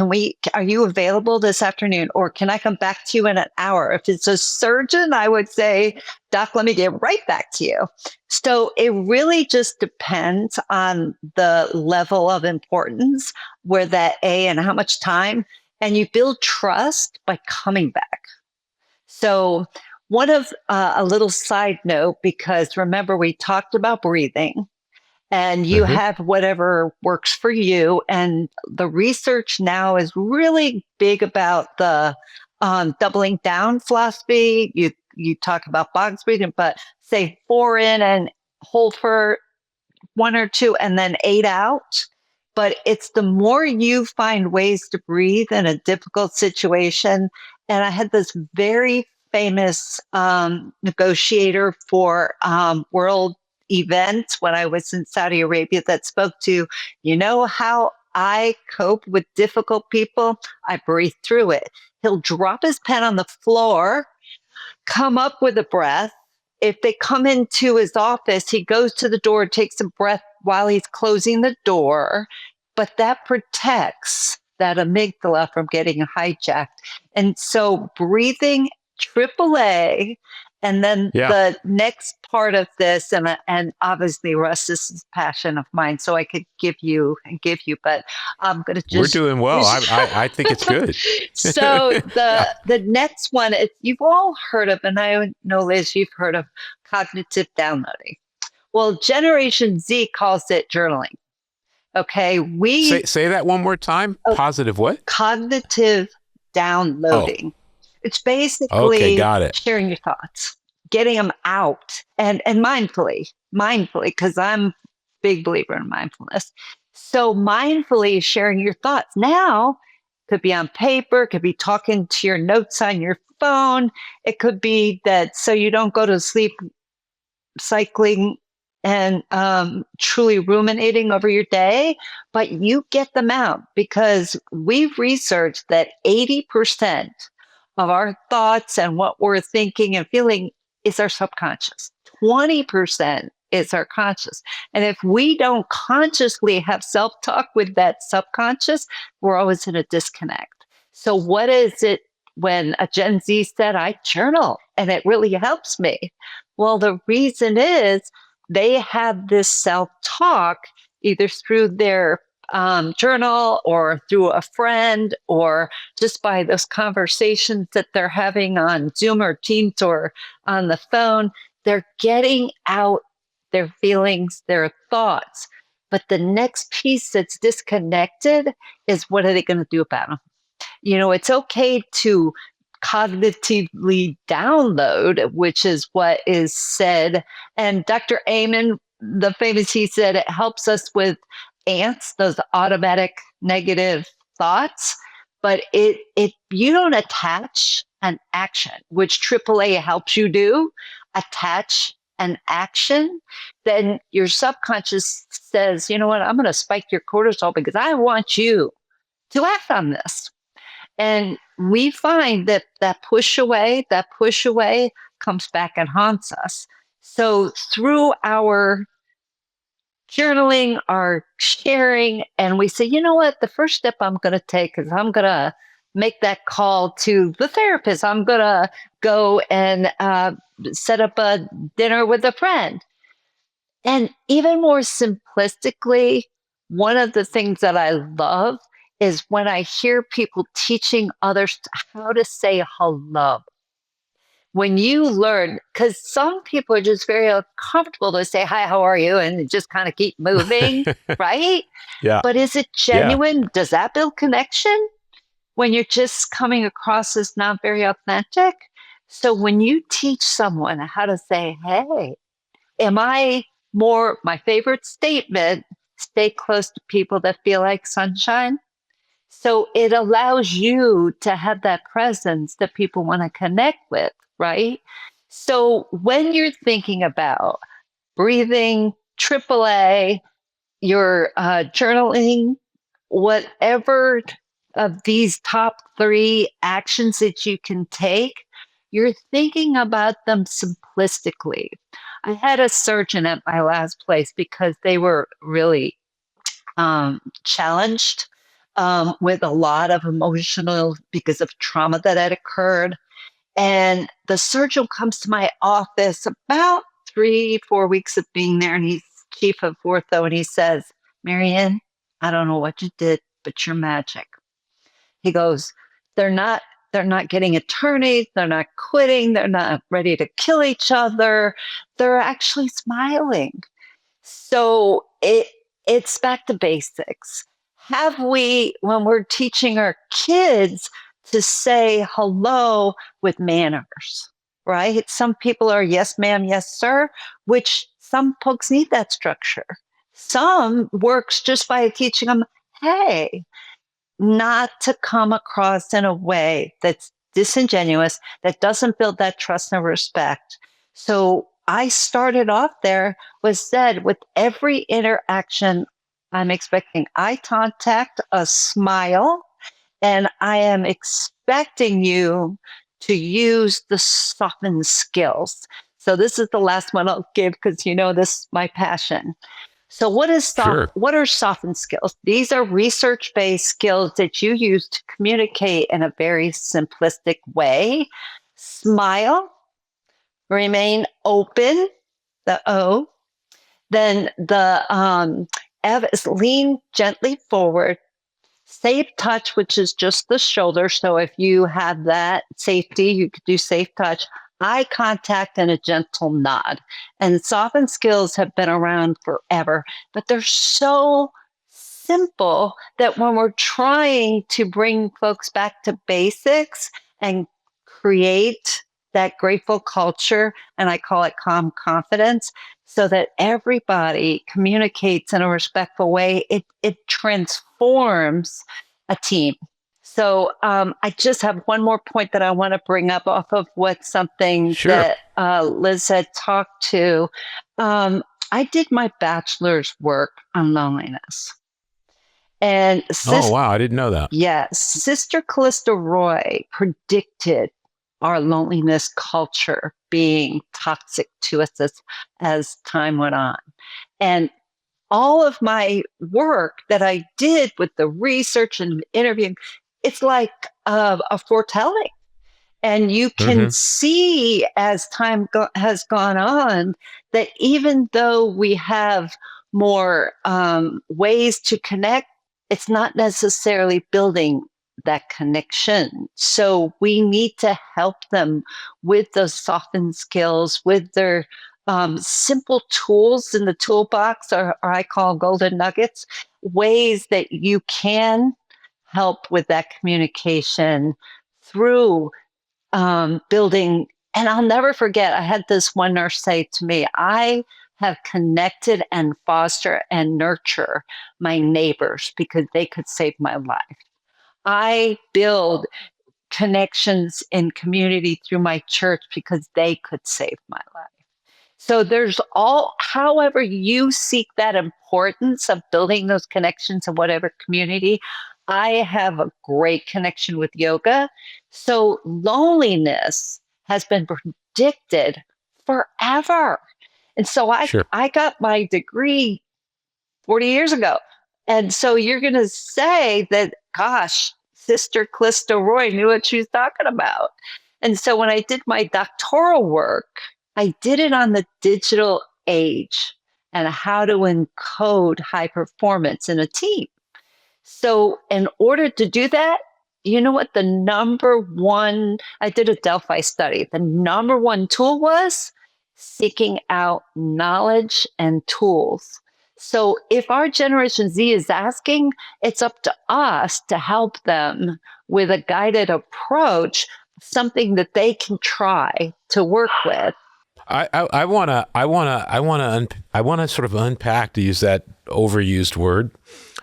are you available this afternoon? Or can I come back to you in an hour? If it's a surgeon, I would say, Doc, let me get right back to you. So it really just depends on the level of importance, where that A and how much time. And you build trust by coming back. So one of a little side note, because remember we talked about breathing and you have whatever works for you. And the research now is really big about the doubling down philosophy. You talk about box breathing, but say 4 in and hold for 1 or 2 and then 8 out. But it's the more you find ways to breathe in a difficult situation. And I had this very famous negotiator for world events when I was in Saudi Arabia that spoke to, you know how I cope with difficult people? I breathe through it. He'll drop his pen on the floor, come up with a breath. If they come into his office, he goes to the door, takes a breath while he's closing the door, but that protects that amygdala from getting hijacked. And so breathing, AAA, and then the next part of this, and obviously, Russ, this is a passion of mine, so I could give you, but I'm going to just... We're doing well. I think it's good. So the next one, you've all heard of, and I know, Liz, you've heard of cognitive downloading. Well, Generation Z calls it journaling. Okay, say that one more time. Positive what? Cognitive downloading. It's basically got it. Sharing your thoughts, getting them out, and mindfully, because I'm a big believer in mindfulness. So mindfully sharing your thoughts now could be on paper, could be talking to your notes on your phone. It could be that so you don't go to sleep cycling and truly ruminating over your day, but you get them out, because we've researched that 80% of our thoughts and what we're thinking and feeling is our subconscious. 20% is our conscious. And if we don't consciously have self-talk with that subconscious, we're always in a disconnect. So what is it when a Gen Z said, I journal and it really helps me? Well, the reason is they have this self-talk either through their journal or through a friend, or just by those conversations that they're having on Zoom or Teams or on the phone. They're getting out their feelings, their thoughts. But the next piece that's disconnected is, what are they going to do about them? You know, it's okay to cognitively download, which is what is said. And Dr. Amen, the famous, he said, it helps us with ants, those automatic negative thoughts, but you don't attach an action, which AAA helps you do, attach an action, then your subconscious says, you know what, I'm going to spike your cortisol because I want you to act on this. And we find that push away comes back and haunts us. So through our journaling, our sharing, and we say, you know what, the first step I'm going to take is I'm going to make that call to the therapist. I'm going to go and set up a dinner with a friend. And even more simplistically, one of the things that I love is when I hear people teaching others how to say hello. when you learn, because some people are just very uncomfortable to say, hi, how are you? And just kind of keep moving, right? Yeah. But is it Yeah. genuine? Does that build connection when you're just coming across as not very authentic? So when you teach someone how to say, hey, my favorite statement, stay close to people that feel like sunshine. So it allows you to have that presence that people want to connect with, right? So when you're thinking about breathing, AAA, your journaling, whatever of these top 3 actions that you can take, you're thinking about them simplistically. I had a surgeon at my last place because they were really challenged with a lot of emotional because of trauma that had occurred. And the surgeon comes to my office about 3-4 weeks of being there, and he's chief of ortho, and he says, MaryAnn, I don't know what you did, but you're magic. He goes, they're not getting attorneys, they're not quitting, they're not ready to kill each other, they're actually smiling. So it's back to basics. Have we, when we're teaching our kids to say hello with manners, right? Some people are yes, ma'am, yes, sir, which some folks need that structure. Some works just by teaching them, hey, not to come across in a way that's disingenuous, that doesn't build that trust and respect. So I started off there was said with every interaction, I'm expecting eye contact, a smile, and I am expecting you to use the soften skills. So this is the last one I'll give because you know this is my passion. So Sure. what are soften skills? These are research-based skills that you use to communicate in a very simplistic way. Smile, remain open, the O. Then the F is lean gently forward. Safe touch, which is just the shoulder. So if you have that safety, you could do safe touch. Eye contact and a gentle nod. And soften skills have been around forever, but they're so simple that when we're trying to bring folks back to basics and create that grateful culture, and I call it calm confidence, so that everybody communicates in a respectful way, it transforms a team. So I just have one more point that I want to bring up off of what something Sure. that Liz had talked to. I did my bachelor's work on loneliness. And Oh, wow. I didn't know that. yes, Sister Callista Roy predicted our loneliness culture being toxic to us as time went on. And all of my work that I did with the research and interviewing, it's like a foretelling. And you can Hmm. see as time has gone on that even though we have more ways to connect, it's not necessarily building that connection. So we need to help them with those softened skills, with their simple tools in the toolbox, or I call golden nuggets, ways that you can help with that communication through building. And I'll never forget, I had this one nurse say to me, I have connected and foster and nurture my neighbors because they could save my life. I build connections in community through my church because they could save my life. So there's however you seek that importance of building those connections in whatever community. I have a great connection with yoga. So loneliness has been predicted forever. And so Sure. I got my degree 40 years ago. And so you're going to say that, gosh, Sister Callista Roy knew what she was talking about. And so when I did my doctoral work, I did it on the digital age and how to encode high performance in a team. So in order to do that, you know what the number one, I did a Delphi study. The number one tool was seeking out knowledge and tools. So if our Generation Z is asking, it's up to us to help them with a guided approach, something that they can try to work with. I wanna sort of unpack, to use that overused word.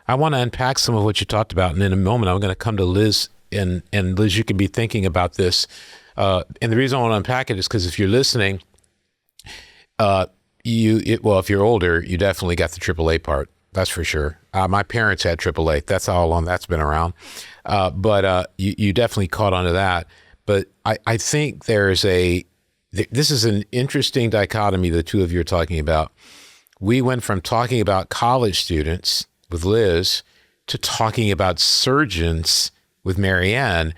I want to unpack some of what you talked about, and in a moment I'm going to come to Liz, and Liz, you can be thinking about this. And the reason I want to unpack it is because if you're listening, well, if you're older, you definitely got the AAA part. That's for sure. My parents had AAA. That's how long that's been around. But you definitely caught on to that. But I think this is an interesting dichotomy the two of you are talking about. We went from talking about college students with Liz to talking about surgeons with MaryAnn.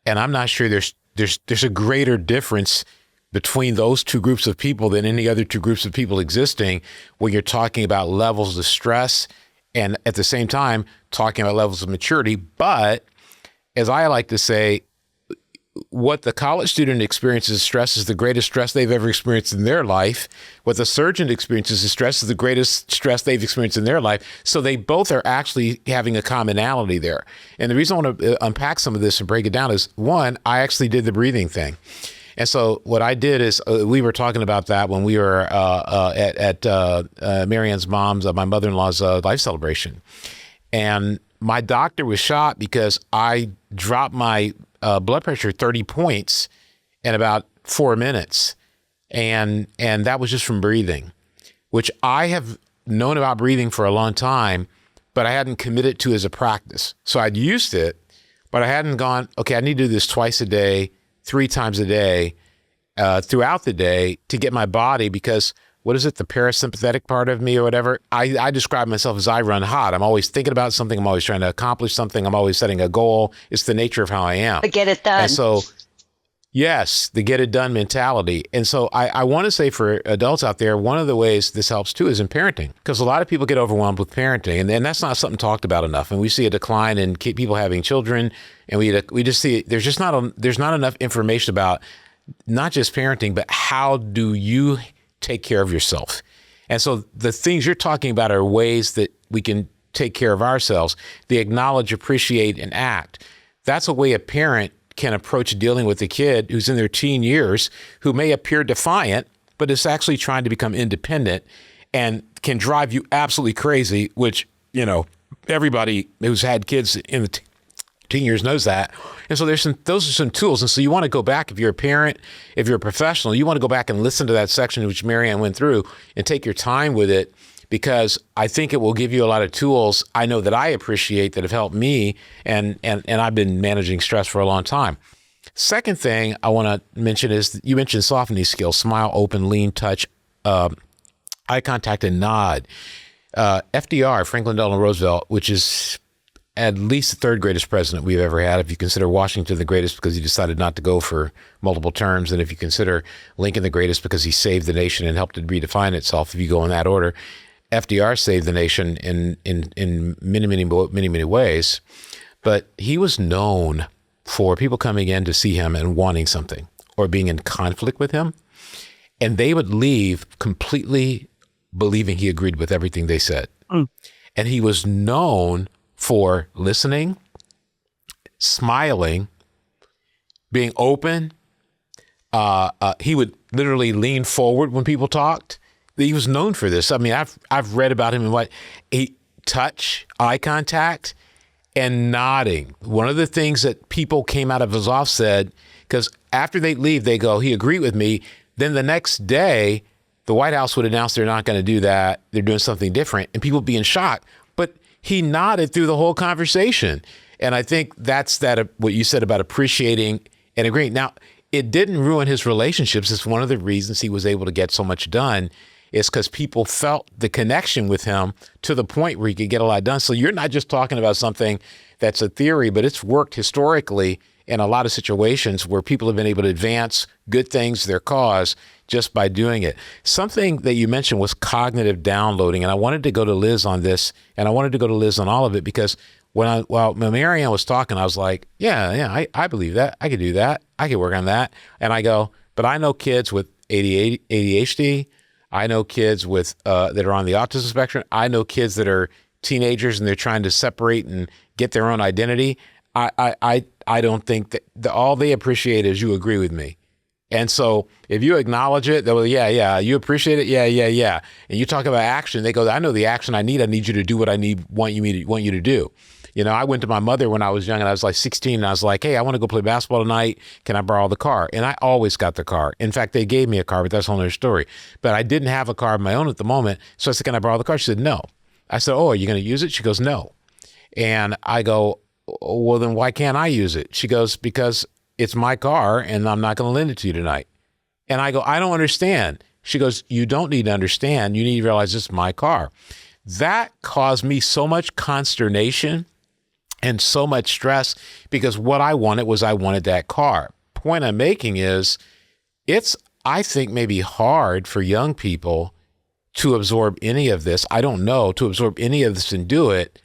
And I'm not sure there's a greater difference between those two groups of people than any other two groups of people existing, when you're talking about levels of stress and at the same time talking about levels of maturity. But as I like to say, what the college student experiences as stress is the greatest stress they've ever experienced in their life. What the surgeon experiences as stress is the greatest stress they've experienced in their life. So they both are actually having a commonality there. And the reason I want to unpack some of this and break it down is, one, I actually did the breathing thing. And so what I did is, we were talking about that when we were at MaryAnn's mom's, my mother-in-law's life celebration. And my doctor was shocked because I dropped my blood pressure 30 points in about 4 minutes. And that was just from breathing, which I have known about breathing for a long time, but I hadn't committed to as a practice. So I'd used it, but I hadn't gone, okay, I need to do this twice a day, 3 times a day, throughout the day to get my body, because what is it, the parasympathetic part of me or whatever? I describe myself as I run hot. I'm always thinking about something. I'm always trying to accomplish something. I'm always setting a goal. It's the nature of how I am. To get it done. And so, yes, the get it done mentality. And so I want to say, for adults out there, one of the ways this helps too is in parenting, because a lot of people get overwhelmed with parenting, and that's not something talked about enough. And we see a decline in people having children, and we just see there's not enough information about not just parenting, but how do you take care of yourself. And so the things you're talking about are ways that we can take care of ourselves. They acknowledge, appreciate, and act. That's a way a parent can approach dealing with a kid who's in their teen years, who may appear defiant, but is actually trying to become independent and can drive you absolutely crazy, which, everybody who's had kids in the teen years knows that. And so those are some tools. And so you want to go back, if you're a parent, if you're a professional, you want to go back and listen to that section which MaryAnn went through and take your time with it, because I think it will give you a lot of tools I know that I appreciate that have helped me, and I've been managing stress for a long time. Second thing I want to mention is, you mentioned softening skills: smile, open, lean, touch, eye contact, and nod. FDR, Franklin Delano Roosevelt, which is at least the third greatest president we've ever had, if you consider Washington the greatest because he decided not to go for multiple terms, and if you consider Lincoln the greatest because he saved the nation and helped it redefine itself, if you go in that order, FDR saved the nation in many ways. But he was known for people coming in to see him and wanting something, or being in conflict with him, and they would leave completely believing he agreed with everything they said. And he was known for listening, smiling, being open. He would literally lean forward when people talked. He was known for this. I mean, I've read about him in touch, eye contact, and nodding. One of the things that people came out of his office said, because after they leave, they go, he agreed with me. Then the next day, the White House would announce they're not going to do that. They're doing something different, and people would be in shock. But he nodded through the whole conversation. And I think that's what you said about appreciating and agreeing. Now, it didn't ruin his relationships. It's one of the reasons he was able to get so much done, is because people felt the connection with him to the point where he could get a lot done. So you're not just talking about something that's a theory, but it's worked historically in a lot of situations where people have been able to advance good things to their cause just by doing it. Something that you mentioned was cognitive downloading. And I wanted to go to Liz on this, and I wanted to go to Liz on all of it, because while MaryAnn was talking, I was like, I believe that. I could do that. I could work on that. And I go, but I know kids with ADHD. I know kids with that are on the autism spectrum. I know kids that are teenagers and they're trying to separate and get their own identity. I don't think that all they appreciate is you agree with me. And so if you acknowledge it, they'll, you appreciate it. Yeah. And you talk about action. They go, I know the action I need. I need you to do what I want you to do. You know, I went to my mother when I was young and I was like 16 and I was like, hey, I want to go play basketball tonight. Can I borrow the car? And I always got the car. In fact, they gave me a car, but that's a whole other story. But I didn't have a car of my own at the moment. So I said, can I borrow the car? She said, no. I said, oh, are you going to use it? She goes, no. And I go, well, then why can't I use it? She goes, because it's my car and I'm not going to lend it to you tonight. And I go, I don't understand. She goes, you don't need to understand. You need to realize it's my car. That caused me so much consternation and so much stress, because what I wanted that car. Point I'm making is I think maybe hard for young people to absorb any of this. I don't know, to absorb any of this and do it,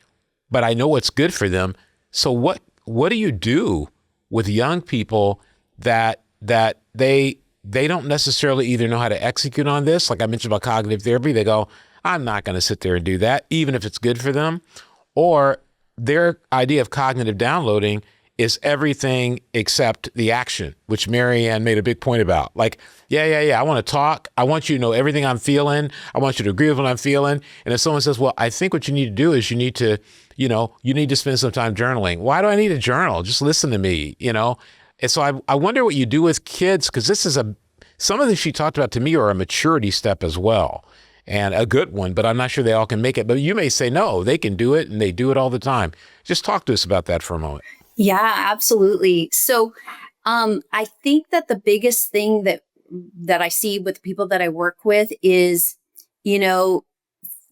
but I know what's good for them. So what do you do with young people that they don't necessarily either know how to execute on this? Like I mentioned about cognitive therapy, they go, I'm not going to sit there and do that, even if it's good for them. Or their idea of cognitive downloading is everything except the action, which MaryAnn made a big point about. Like, I want to talk. I want you to know everything I'm feeling. I want you to agree with what I'm feeling. And if someone says, well, I think what you need to do is you need to spend some time journaling. Why do I need a journal? Just listen to me, And so I wonder what you do with kids, because some of the she talked about to me are a maturity step as well. And a good one, but I'm not sure they all can make it. But you may say, no, they can do it, and they do it all the time. Just talk to us about that for a moment. Yeah, absolutely. So I think that the biggest thing that I see with people that I work with is,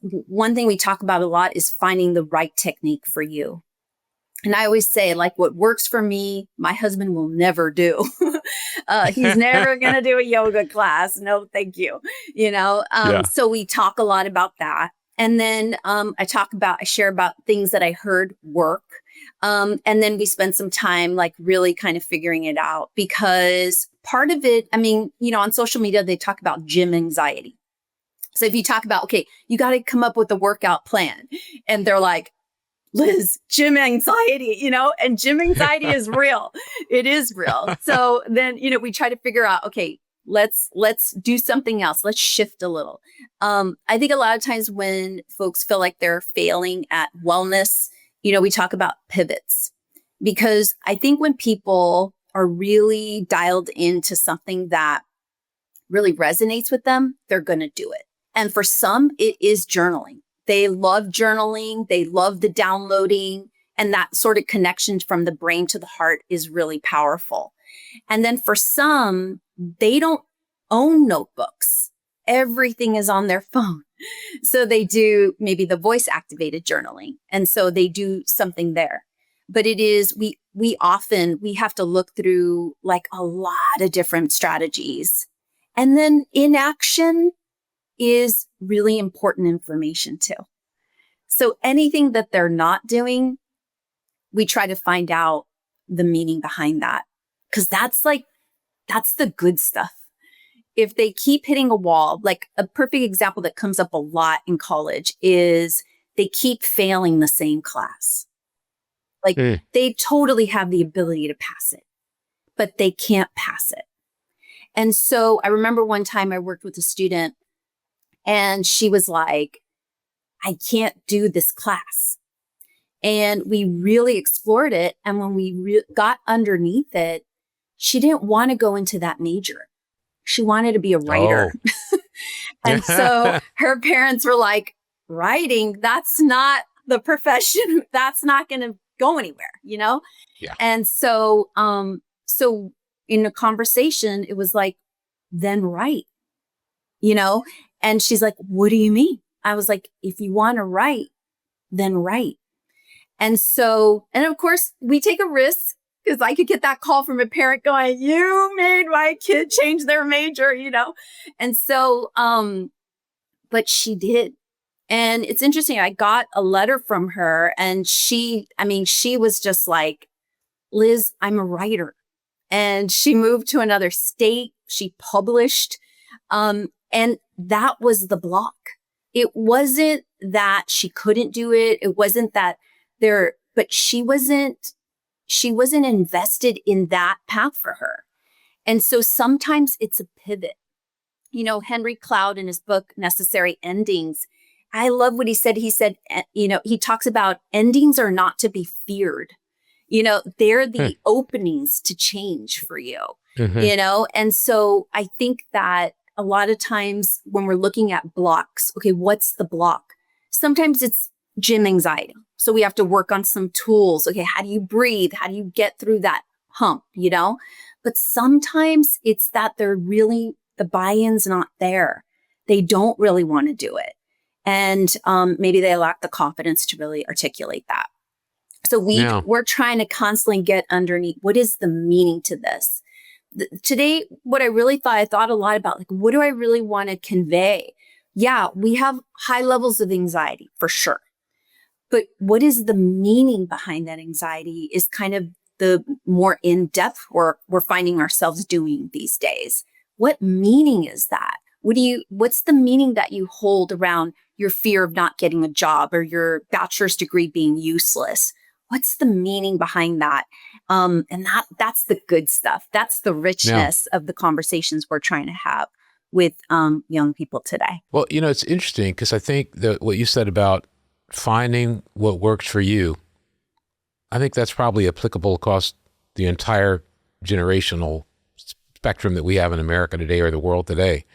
one thing we talk about a lot is finding the right technique for you. And I always say, like, what works for me, my husband will never do. He's never going to do a yoga class. No, thank you. So we talk a lot about that. And then I share about things that I heard work. And then we spend some time like really kind of figuring it out, because part of it, on social media, they talk about gym anxiety. So if you talk about, okay, you got to come up with a workout plan, and they're like, Liz, gym anxiety, and gym anxiety is real. It is real. So then, we try to figure out, okay, let's do something else. Let's shift a little. I think a lot of times when folks feel like they're failing at wellness, we talk about pivots, because I think when people are really dialed into something that really resonates with them, they're going to do it. And for some, it is journaling. They love journaling. They love the downloading, and that sort of connection from the brain to the heart is really powerful. And then for some, they don't own notebooks. Everything is on their phone. So they do maybe the voice activated journaling. And so they do something there. But it is, we have to look through like a lot of different strategies. And then inaction is really important information too. So anything that they're not doing, we try to find out the meaning behind that, because that's the good stuff. If they keep hitting a wall, like a perfect example that comes up a lot in college is they keep failing the same class. Like they totally have the ability to pass it, but they can't pass it. And so I remember one time I worked with a student, and she was like, I can't do this class. And we really explored it. And when we got underneath it, she didn't want to go into that major. She wanted to be a writer. Oh. And so her parents were like, writing, that's not the profession. That's not going to go anywhere, Yeah. And so in a conversation, it was like, then write, And she's like, what do you mean? I was like, if you want to write, then write. And of course, we take a risk. because I could get that call from a parent going, you made my kid change their major, And so, but she did. And it's interesting. I got a letter from her and she was just like, Liz, I'm a writer. And she moved to another state. She published. And that was the block. It wasn't that she couldn't do it. It wasn't that but she wasn't invested in that path for her. And so sometimes it's a pivot. Henry Cloud in his book, Necessary Endings, I love what he said. He said, he talks about endings are not to be feared. They're the openings to change for you, And so I think that a lot of times when we're looking at blocks, okay, what's the block? Sometimes it's gym anxiety. So we have to work on some tools. Okay, how do you breathe? How do you get through that hump, But sometimes it's that the buy-in's not there. They don't really want to do it. And maybe they lack the confidence to really articulate that. So we're trying to constantly get underneath, what is the meaning to this? Today, what I thought a lot about, like, what do I really want to convey? Yeah, we have high levels of anxiety for sure. But what is the meaning behind that anxiety is kind of the more in-depth work we're finding ourselves doing these days. What meaning is that? What's the meaning that you hold around your fear of not getting a job or your bachelor's degree being useless? What's the meaning behind that? And that's the good stuff. That's the richness of the conversations we're trying to have with young people today. Well, it's interesting because I think that what you said about finding what works for you, I think that's probably applicable across the entire generational spectrum that we have in America today or the world today,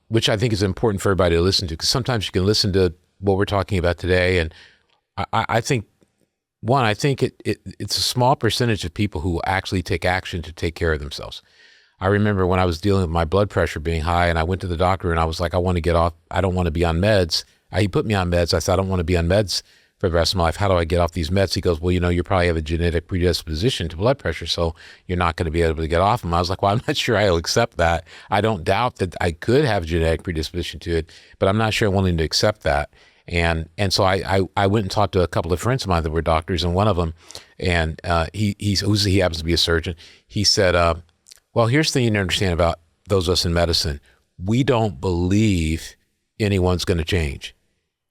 which I think is important for everybody to listen to, because sometimes you can listen to what we're talking about today. And I think, it's a small percentage of people who actually take action to take care of themselves. I remember when I was dealing with my blood pressure being high and I went to the doctor and I was like, I want to get off. I don't want to be on meds. He put me on meds. I said, I don't want to be on meds for the rest of my life. How do I get off these meds? He goes, well, you probably have a genetic predisposition to blood pressure, so you're not going to be able to get off them. I was like, well, I'm not sure I'll accept that. I don't doubt that I could have a genetic predisposition to it, but I'm not sure I'm willing to accept that. And so I went and talked to a couple of friends of mine that were doctors, and one of them, and he happens to be a surgeon. He said, well, here's the thing you need to understand about those of us in medicine. We don't believe anyone's going to change.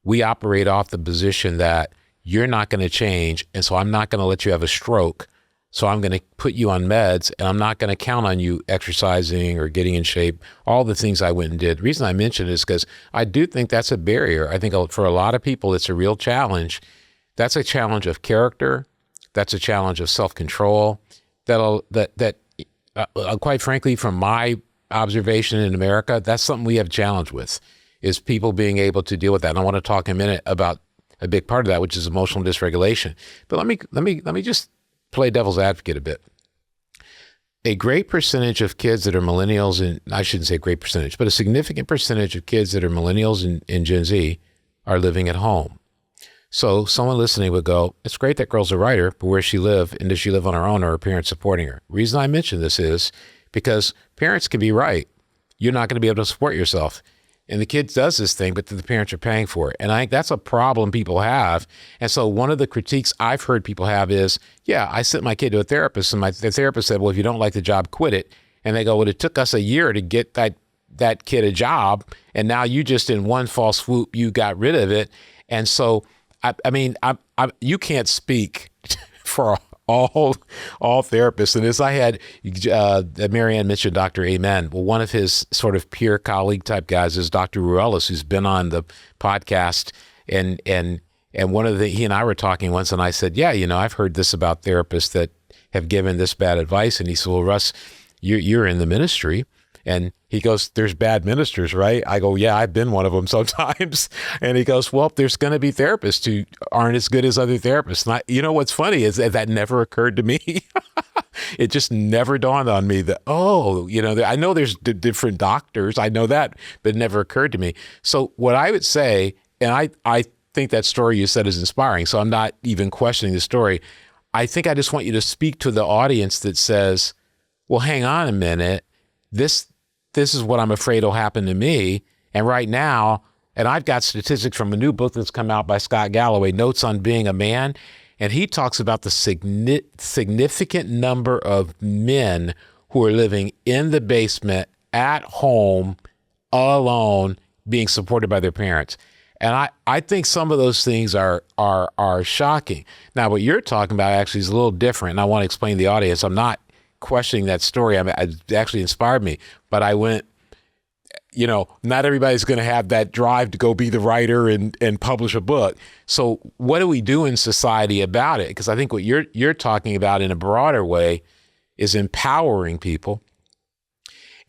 We operate off the position that you're not going to change, and so I'm not going to let you have a stroke. So I'm going to put you on meds, and I'm not going to count on you exercising or getting in shape, all the things I went and did. The reason I mention it is because I do think that's a barrier. I think for a lot of people, it's a real challenge. That's a challenge of character. That's a challenge of self-control. Quite frankly, from my observation in America, that's something we have a challenge with, is people being able to deal with that. And I want to talk in a minute about a big part of that, which is emotional dysregulation. But let me just play devil's advocate a bit. A great percentage of kids that are millennials, and I shouldn't say a great percentage, but a significant percentage of kids that are millennials and Gen Z are living at home. So someone listening would go, it's great that girl's a writer, but where does she live? And does she live on her own or are her parents supporting her? The reason I mention this is because parents can be right. You're not going to be able to support yourself. And the kid does this thing, but the parents are paying for it. And I think that's a problem people have. And so one of the critiques I've heard people have is, yeah, I sent my kid to a therapist, and the therapist said, well, if you don't like the job, quit it. And they go, well, it took us a year to get that kid a job, and now you just in one fell swoop, you got rid of it. And so, you can't speak for all therapists. And as I had, MaryAnn mentioned Dr. Amen. Well, one of his sort of peer colleague type guys is Dr. Ruellis, who's been on the podcast. And one of he and I were talking once, and I said, yeah, I've heard this about therapists that have given this bad advice. And he said, well, Russ, you're in the ministry. And he goes, there's bad ministers, right? I go, yeah, I've been one of them sometimes. And he goes, well, there's going to be therapists who aren't as good as other therapists. And what's funny is that never occurred to me. It just never dawned on me that, I know there's different doctors. I know that, but it never occurred to me. So what I would say, and I think that story you said is inspiring, so I'm not even questioning the story. I think I just want you to speak to the audience that says, well, hang on a minute. This is what I'm afraid will happen to me. And right now, and I've got statistics from a new book that's come out by Scott Galloway, Notes on Being a Man. And he talks about the significant number of men who are living in the basement at home, alone, being supported by their parents. And I think some of those things are shocking. Now, what you're talking about actually is a little different. And I want to explain to the audience, I'm not questioning that story. It actually inspired me. But I went, not everybody's going to have that drive to go be the writer and publish a book. So what do we do in society about it? Because I think what you're talking about in a broader way is empowering people.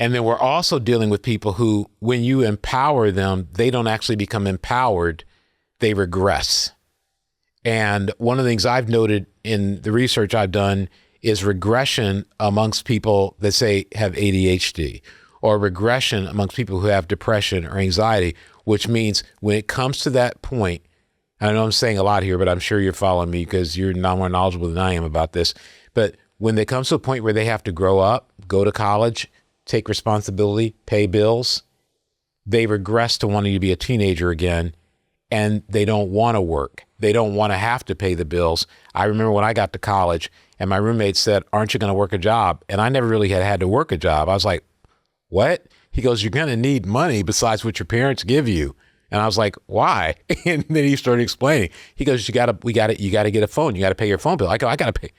And then we're also dealing with people who, when you empower them, they don't actually become empowered, they regress. And one of the things I've noted in the research I've done is regression amongst people that say have ADHD, or regression amongst people who have depression or anxiety, which means when it comes to that point, I know I'm saying a lot here, but I'm sure you're following me because you're not more knowledgeable than I am about this. But when it comes to a point where they have to grow up, go to college, take responsibility, pay bills, they regress to wanting to be a teenager again, and they don't want to work. They don't want to have to pay the bills. I remember when I got to college and my roommate said, "Aren't you going to work a job?" And I never really had to work a job. I was like, "What?" He goes, "You're going to need money besides what your parents give you." And I was like, "Why?" And then he started explaining. He goes, you got to get a phone. You got to pay your phone bill. I go, "I got to pay."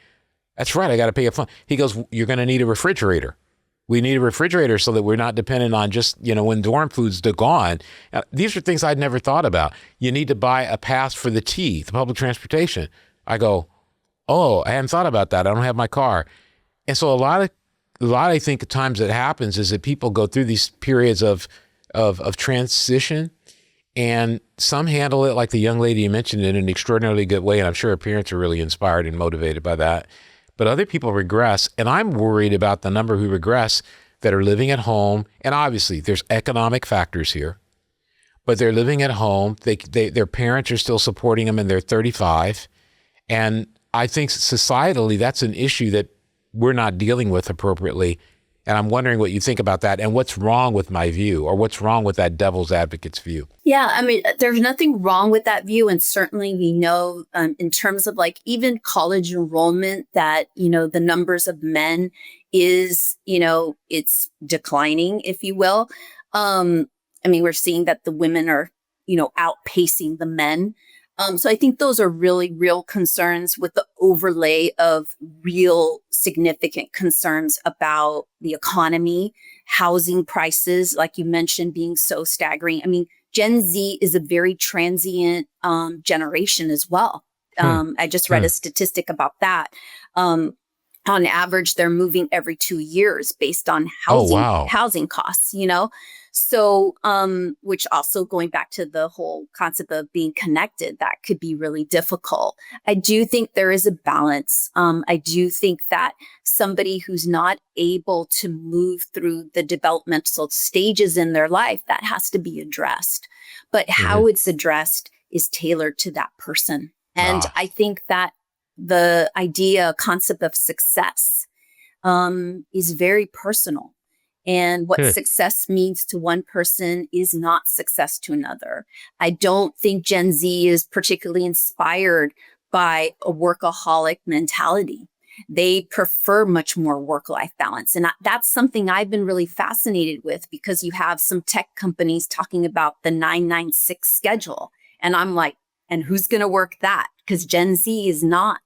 That's right. I got to pay a phone. He goes, "You're going to need a refrigerator. We need a refrigerator so that we're not dependent on just, when dorm food's gone." These are things I'd never thought about. You need to buy a pass for the T, the public transportation. I go, "Oh, I hadn't thought about that. I don't have my car." And so a lot I think, at times that happens is that people go through these periods of transition, and some handle it like the young lady you mentioned in an extraordinarily good way. And I'm sure her parents are really inspired and motivated by that. But other people regress. And I'm worried about the number who regress that are living at home. And obviously there's economic factors here, but they're living at home. Their parents are still supporting them and they're 35. And I think societally, that's an issue that we're not dealing with appropriately. And I'm wondering what you think about that and what's wrong with my view, or what's wrong with that devil's advocate's view. Yeah, I mean, there's nothing wrong with that view. And certainly we know in terms of like even college enrollment that, the numbers of men is, it's declining, if you will. We're seeing that the women are, outpacing the men. So I think those are really real concerns with the overlay of real significant concerns about the economy, housing prices, like you mentioned, being so staggering. I mean, Gen Z is a very transient generation as well. I just read a statistic about that. On average, they're moving every 2 years based on housing costs, So, which also going back to the whole concept of being connected, that could be really difficult. I do think there is a balance. I do think that somebody who's not able to move through the developmental stages in their life, that has to be addressed. But how it's addressed is tailored to that person. And I think that the concept of success is very personal. And what success means to one person is not success to another. I don't think Gen Z is particularly inspired by a workaholic mentality. They prefer much more work-life balance. And that's something I've been really fascinated with, because you have some tech companies talking about the 996 schedule. And I'm like, and who's going to work that? Because Gen Z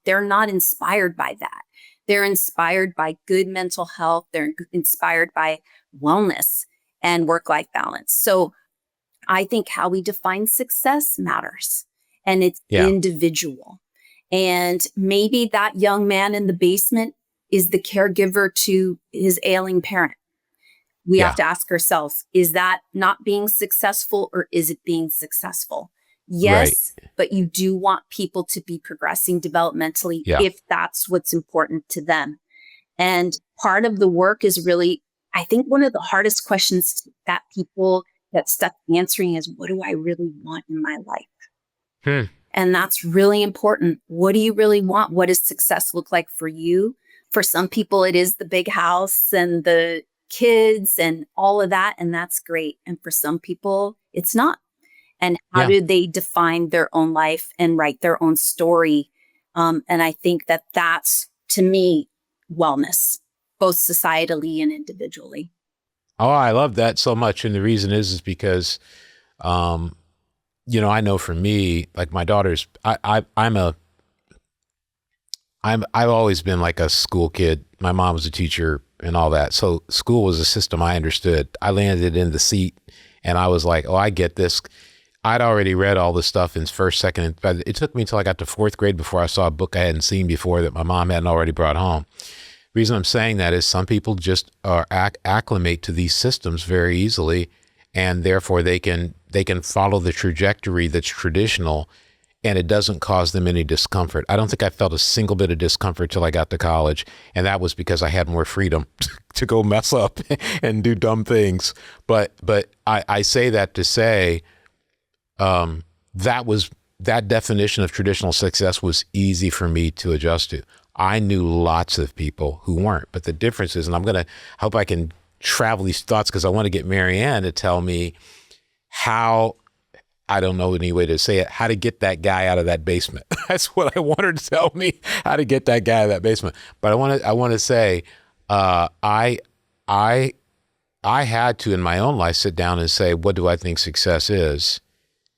they're not inspired by that. They're inspired by good mental health. They're inspired by wellness and work-life balance. So I think how we define success matters, and it's individual. And maybe that young man in the basement is the caregiver to his ailing parent. We have to ask ourselves, is that not being successful, or is it being successful? Yes, but you do want people to be progressing developmentally if that's what's important to them. And part of the work is really, I think one of the hardest questions that people get stuck answering is, what do I really want in my life? And that's really important. What do you really want? What does success look like for you? For some people, it is the big house and the kids and all of that. And that's great. And for some people, it's not. And how do they define their own life and write their own story? And I think that that's, to me, wellness, both societally and individually. Oh, I love that so much. And the reason is because, I know for me, like my daughter's, I've always been like a school kid. My mom was a teacher and all that. So school was a system I understood. I landed in the seat and I was like, oh, I get this. I'd already read all this stuff in first, second, but it took me until I got to fourth grade before I saw a book I hadn't seen before that my mom hadn't already brought home. The reason I'm saying that is some people just acclimate to these systems very easily, and therefore they can follow the trajectory that's traditional, and it doesn't cause them any discomfort. I don't think I felt a single bit of discomfort till I got to college, and that was because I had more freedom to go mess up and do dumb things. But I say that to say, that definition of traditional success was easy for me to adjust to. I knew lots of people who weren't, but the difference is, and I hope I can travel these thoughts because I want to get MaryAnn to tell me how, I don't know any way to say it, how to get that guy out of that basement. That's what I want her to tell me, how to get that guy out of that basement. But I want to say, I had to in my own life sit down and say, what do I think success is?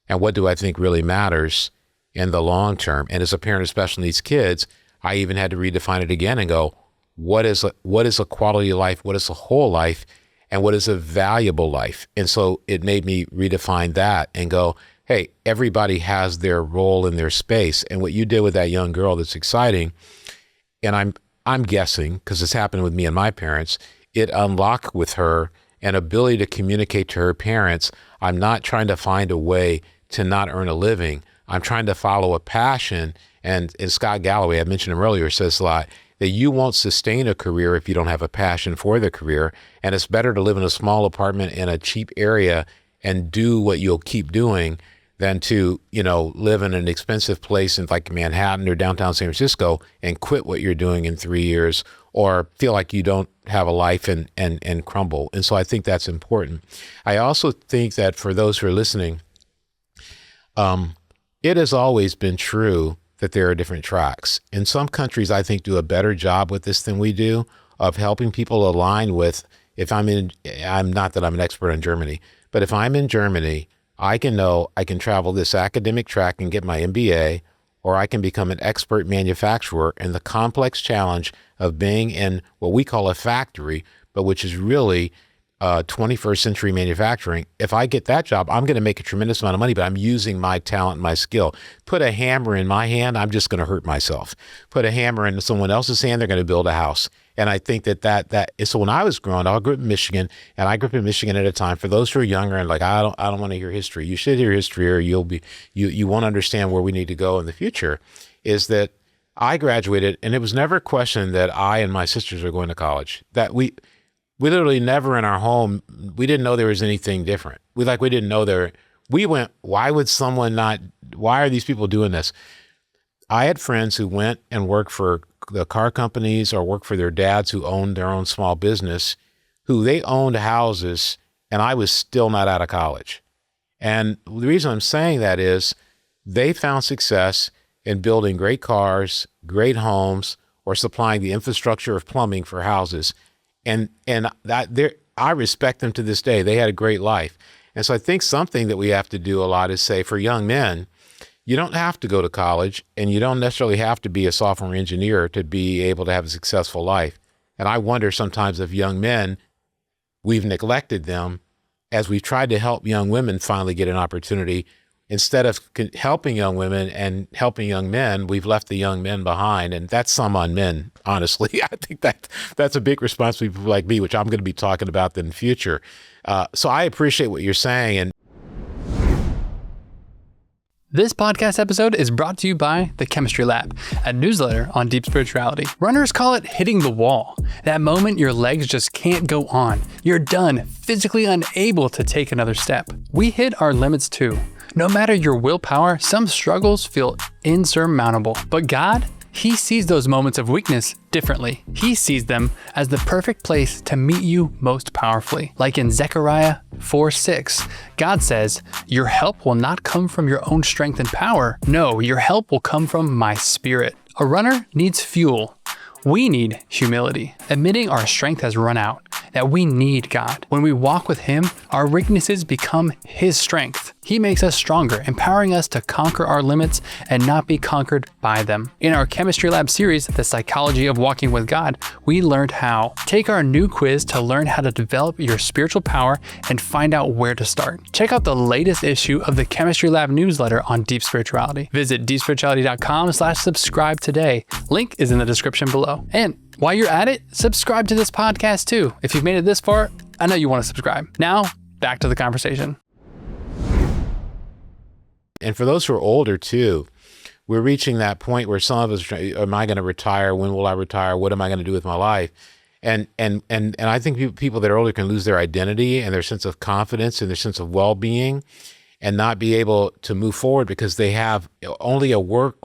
And what do I think really matters in the long term? And as a parent of special needs kids, I even had to redefine it again and go, what is a quality of life? What is a whole life? And what is a valuable life? And so it made me redefine that and go, hey, everybody has their role in their space. And what you did with that young girl, that's exciting. And I'm guessing, because it's happened with me and my parents, it unlocked with her an ability to communicate to her parents, I'm not trying to find a way to not earn a living. I'm trying to follow a passion. And Scott Galloway, I mentioned him earlier, says a lot, that you won't sustain a career if you don't have a passion for the career. And it's better to live in a small apartment in a cheap area and do what you'll keep doing than to, live in an expensive place in like Manhattan or downtown San Francisco and quit what you're doing in 3 years or feel like you don't have a life and crumble. And so I think that's important. I also think that for those who are listening, it has always been true that there are different tracks. And some countries, I think, do a better job with this than we do of helping people align with, I'm not that I'm an expert in Germany, but if I'm in Germany, I can know I can travel this academic track and get my MBA, or I can become an expert manufacturer. And the complex challenge of being in what we call a factory, but which is really 21st century manufacturing. If I get that job, I'm going to make a tremendous amount of money, but I'm using my talent and my skill. Put a hammer in my hand, I'm just going to hurt myself. Put a hammer in someone else's hand, they're going to build a house. And I think that is, so when I was growing up, I grew up in Michigan, and I grew up in Michigan at a time, for those who are younger and like, I don't want to hear history. You should hear history, or you won't understand where we need to go in the future, is that I graduated, and it was never a question that I and my sisters are going to college. That we literally never in our home, we didn't know there was anything different. We didn't know we went, why are these people doing this? I had friends who went and worked for the car companies or worked for their dads who owned their own small business, who they owned houses, and I was still not out of college. And the reason I'm saying that is they found success in building great cars, great homes, or supplying the infrastructure of plumbing for houses. And I respect them to this day. They had a great life. And so I think something that we have to do a lot is say, for young men, you don't have to go to college, and you don't necessarily have to be a software engineer to be able to have a successful life. And I wonder sometimes if young men, we've neglected them as we've tried to help young women finally get an opportunity. Instead of helping young women and helping young men, we've left the young men behind. And that's some on men, honestly. I think that's a big responsibility for people like me, which I'm going to be talking about in the future. So I appreciate what you're saying. And this podcast episode is brought to you by The Chemistry Lab, a newsletter on deep spirituality. Runners call it hitting the wall. That moment your legs just can't go on. You're done, physically unable to take another step. We hit our limits too. No matter your willpower, some struggles feel insurmountable. But God, He sees those moments of weakness differently. He sees them as the perfect place to meet you most powerfully. Like in Zechariah 4:6, God says, "Your help will not come from your own strength and power. No, your help will come from my Spirit." A runner needs fuel. We need humility, admitting our strength has run out, that we need God. When we walk with Him, our weaknesses become His strength. He makes us stronger, empowering us to conquer our limits and not be conquered by them. In our Chemistry Lab series, The Psychology of Walking with God, we learned how. Take our new quiz to learn how to develop your spiritual power and find out where to start. Check out the latest issue of the Chemistry Lab newsletter on deep spirituality. Visit deepspirituality.com/subscribe today. Link is in the description below. And while you're at it, subscribe to this podcast too. If you've made it this far, I know you want to subscribe. Now, back to the conversation. And for those who are older too, we're reaching that point where some of us, am I going to retire? When will I retire? What am I going to do with my life? And I think people that are older can lose their identity and their sense of confidence and their sense of well-being and not be able to move forward because they have only a work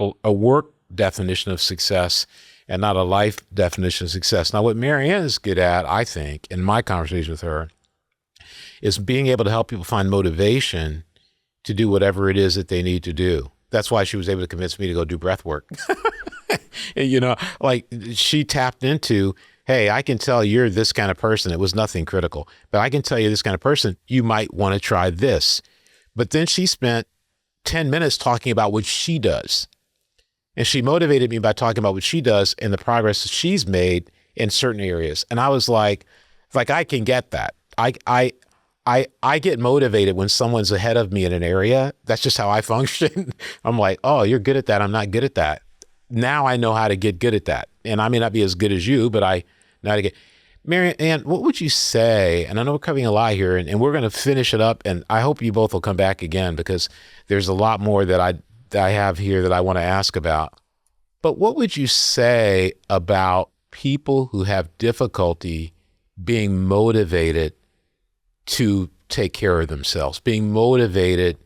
definition of success and not a life definition of success. Now, what MaryAnn is good at, I think, in my conversation with her, is being able to help people find motivation to do whatever it is that they need to do. That's why she was able to convince me to go do breath work. Like she tapped into, hey, I can tell you're this kind of person. It was nothing critical, but I can tell you this kind of person, you might want to try this. But then she spent 10 minutes talking about what she does. And she motivated me by talking about what she does and the progress she's made in certain areas. And I was like, I can get that. I get motivated when someone's ahead of me in an area. That's just how I function. I'm like, oh, you're good at that. I'm not good at that. Now I know how to get good at that. And I may not be as good as you, but I know how to get. MaryAnn, what would you say? And I know we're covering a lot here, and we're going to finish it up. And I hope you both will come back again because there's a lot more that I have here that I want to ask about. But what would you say about people who have difficulty being motivated to take care of themselves, being motivated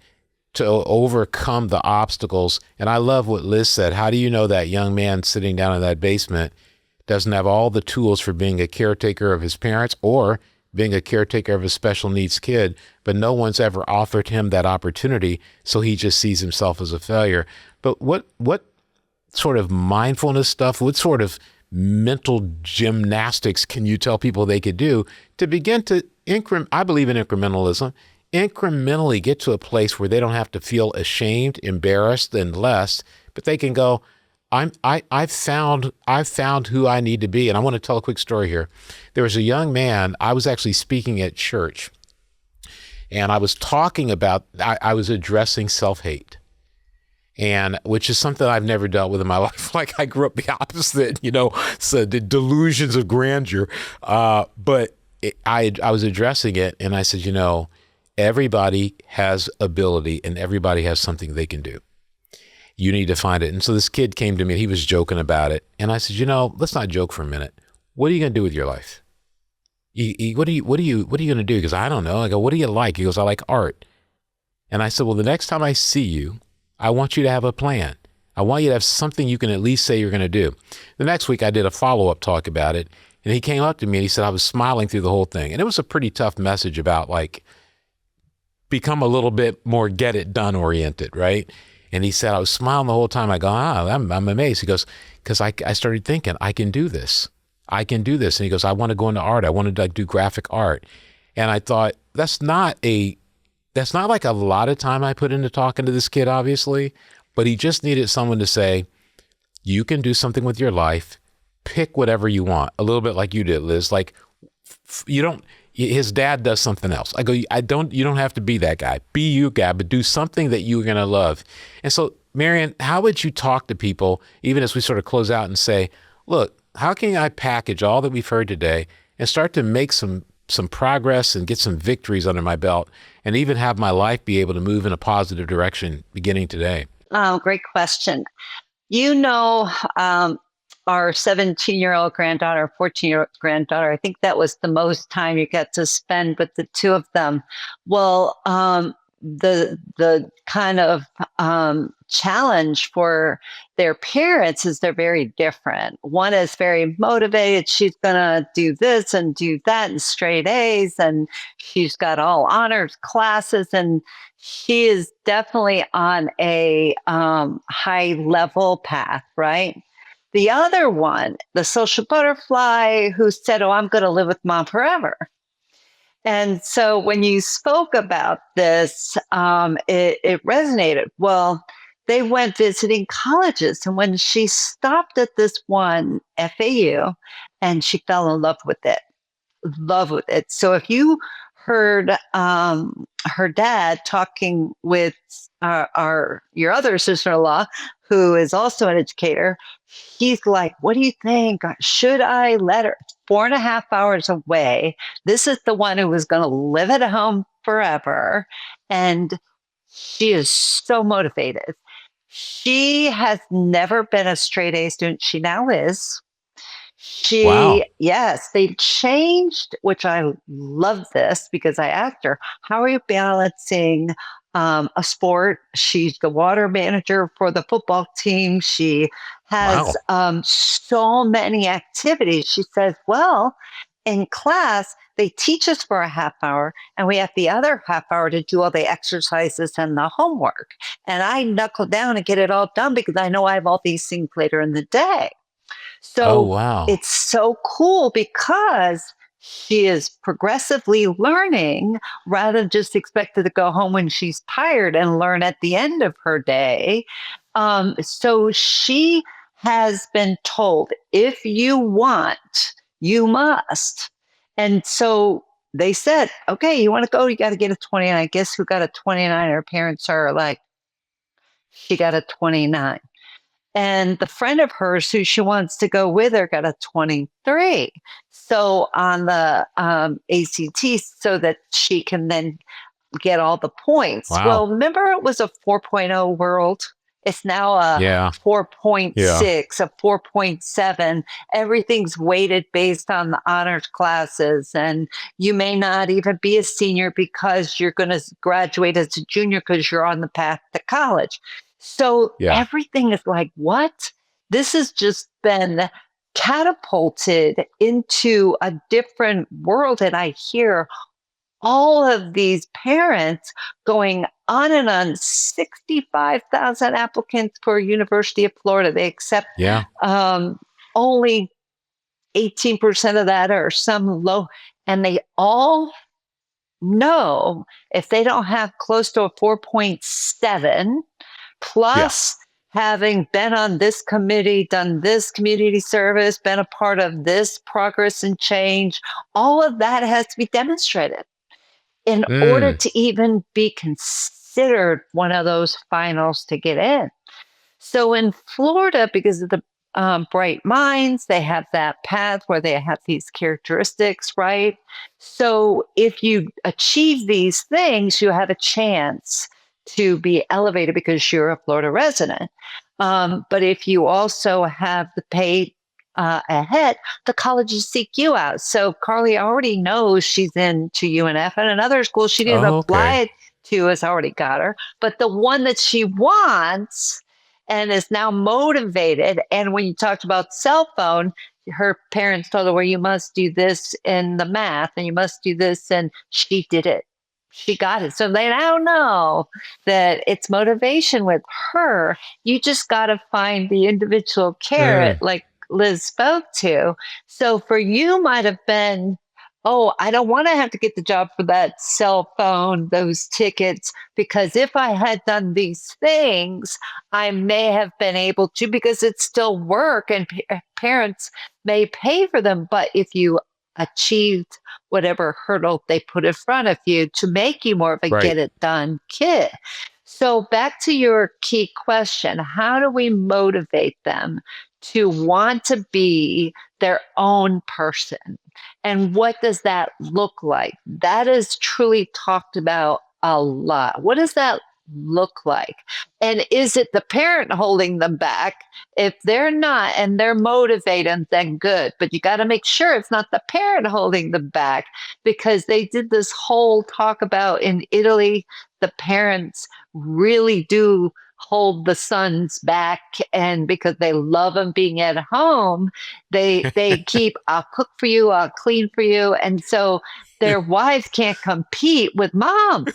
to overcome the obstacles? And I love what Liz said. How do you know that young man sitting down in that basement doesn't have all the tools for being a caretaker of his parents or being a caretaker of a special needs kid, but no one's ever offered him that opportunity, so he just sees himself as a failure? But what sort of mindfulness stuff, what sort of mental gymnastics can you tell people they could do to begin to I believe in incrementalism, incrementally get to a place where they don't have to feel ashamed, embarrassed, and less, but they can go, I've found who I need to be. And I want to tell a quick story here. There was a young man, I was actually speaking at church, and I was talking about, I was addressing self-hate, and which is something I've never dealt with in my life. Like I grew up the opposite, so the delusions of grandeur. But I was addressing it, and I said, everybody has ability and everybody has something they can do. You need to find it. And so this kid came to me, and he was joking about it. And I said, let's not joke for a minute. What are you going to do with your life? What are you going to do? Because I don't know. I go, what do you like? He goes, I like art. And I said, well, the next time I see you, I want you to have a plan. I want you to have something you can at least say you're going to do. The next week I did a follow-up talk about it. And he came up to me and he said, I was smiling through the whole thing. And it was a pretty tough message about become a little bit more get it done oriented, right? And he said, I was smiling the whole time. I go, I'm amazed. He goes, because I started thinking, I can do this. I can do this. And he goes, I want to go into art. I want to do graphic art. And I thought, that's not like a lot of time I put into talking to this kid, obviously, but he just needed someone to say, you can do something with your life. Pick whatever you want. A little bit like you did, Liz. Like his dad does something else. I go, you don't have to be that guy. Be you guy, but do something that you're going to love. And so, MaryAnn, how would you talk to people, even as we sort of close out and say, look, how can I package all that we've heard today and start to make some progress and get some victories under my belt and even have my life be able to move in a positive direction beginning today? Oh, great question. Our 17-year-old granddaughter, 14-year-old granddaughter, I think that was the most time you get to spend with the two of them. Well, the kind of challenge for their parents is they're very different. One is very motivated. She's going to do this and do that and straight A's, and she's got all honors classes, and she is definitely on a high level path, right? The other one, the social butterfly who said, oh, I'm going to live with mom forever. And so when you spoke about this, it resonated. Well, they went visiting colleges. And when she stopped at this one, FAU, and she fell in love with it. So if you heard her dad talking with your other sister-in-law, who is also an educator, he's like, what do you think? Should I let her? 4.5 hours away. This is the one who was going to live at home forever. And she is so motivated. She has never been a straight A student. She now is. Yes, they changed, which I love this because I asked her, how are you balancing a sport? She's the water manager for the football team. She has so many activities. She says, well, in class, they teach us for a half hour and we have the other half hour to do all the exercises and the homework. And I knuckle down and get it all done because I know I have all these things later in the day. So it's so cool because she is progressively learning rather than just expected to go home when she's tired and learn at the end of her day. So she has been told, if you want, you must. And so they said, okay, you want to go? You got to get a 29. I guess who got a 29? Her parents are like, she got a 29. And the friend of hers who she wants to go with her got a 23. So on the ACT, so that she can then get all the points. Wow. Well, remember it was a 4.0 world. It's now a 4.6, a 4.7. Everything's weighted based on the honors classes. And you may not even be a senior because you're going to graduate as a junior because you're on the path to college. So everything is like, what? This has just been catapulted into a different world. And I hear all of these parents going on and on. 65,000 applicants for University of Florida. They accept only 18% of that or some low. And they all know if they don't have close to a 4.7 plus having been on this committee, done this community service, been a part of this progress and change, all of that has to be demonstrated in order to even be considered one of those finals to get in. So in Florida, because of the bright minds, they have that path where they have these characteristics, right? So if you achieve these things, you have a chance to be elevated because you're a Florida resident. But if you also have the pay ahead, the colleges seek you out. So Carly already knows she's into UNF, and another school she didn't apply to has already got her. But the one that she wants and is now motivated, and when you talked about cell phone, her parents told her, well, you must do this in the math and you must do this, and she did it. She got it. So they now know that it's motivation with her. You just got to find the individual carrot, like Liz spoke to. So for you might have been, oh, I don't want to have to get the job for that cell phone, those tickets, because if I had done these things, I may have been able to, because it's still work and parents may pay for them. But if you achieved whatever hurdle they put in front of you to make you more of a get it done kid. So back to your key question, how do we motivate them to want to be their own person? And what does that look like? That is truly talked about a lot. What does that look like? And is it the parent holding them back? If they're not and they're motivated, then good. But you got to make sure it's not the parent holding them back, because they did this whole talk about in Italy, the parents really do hold the sons back, and because they love them being at home, they keep, I'll cook for you, I'll clean for you. And so their wives can't compete with mom.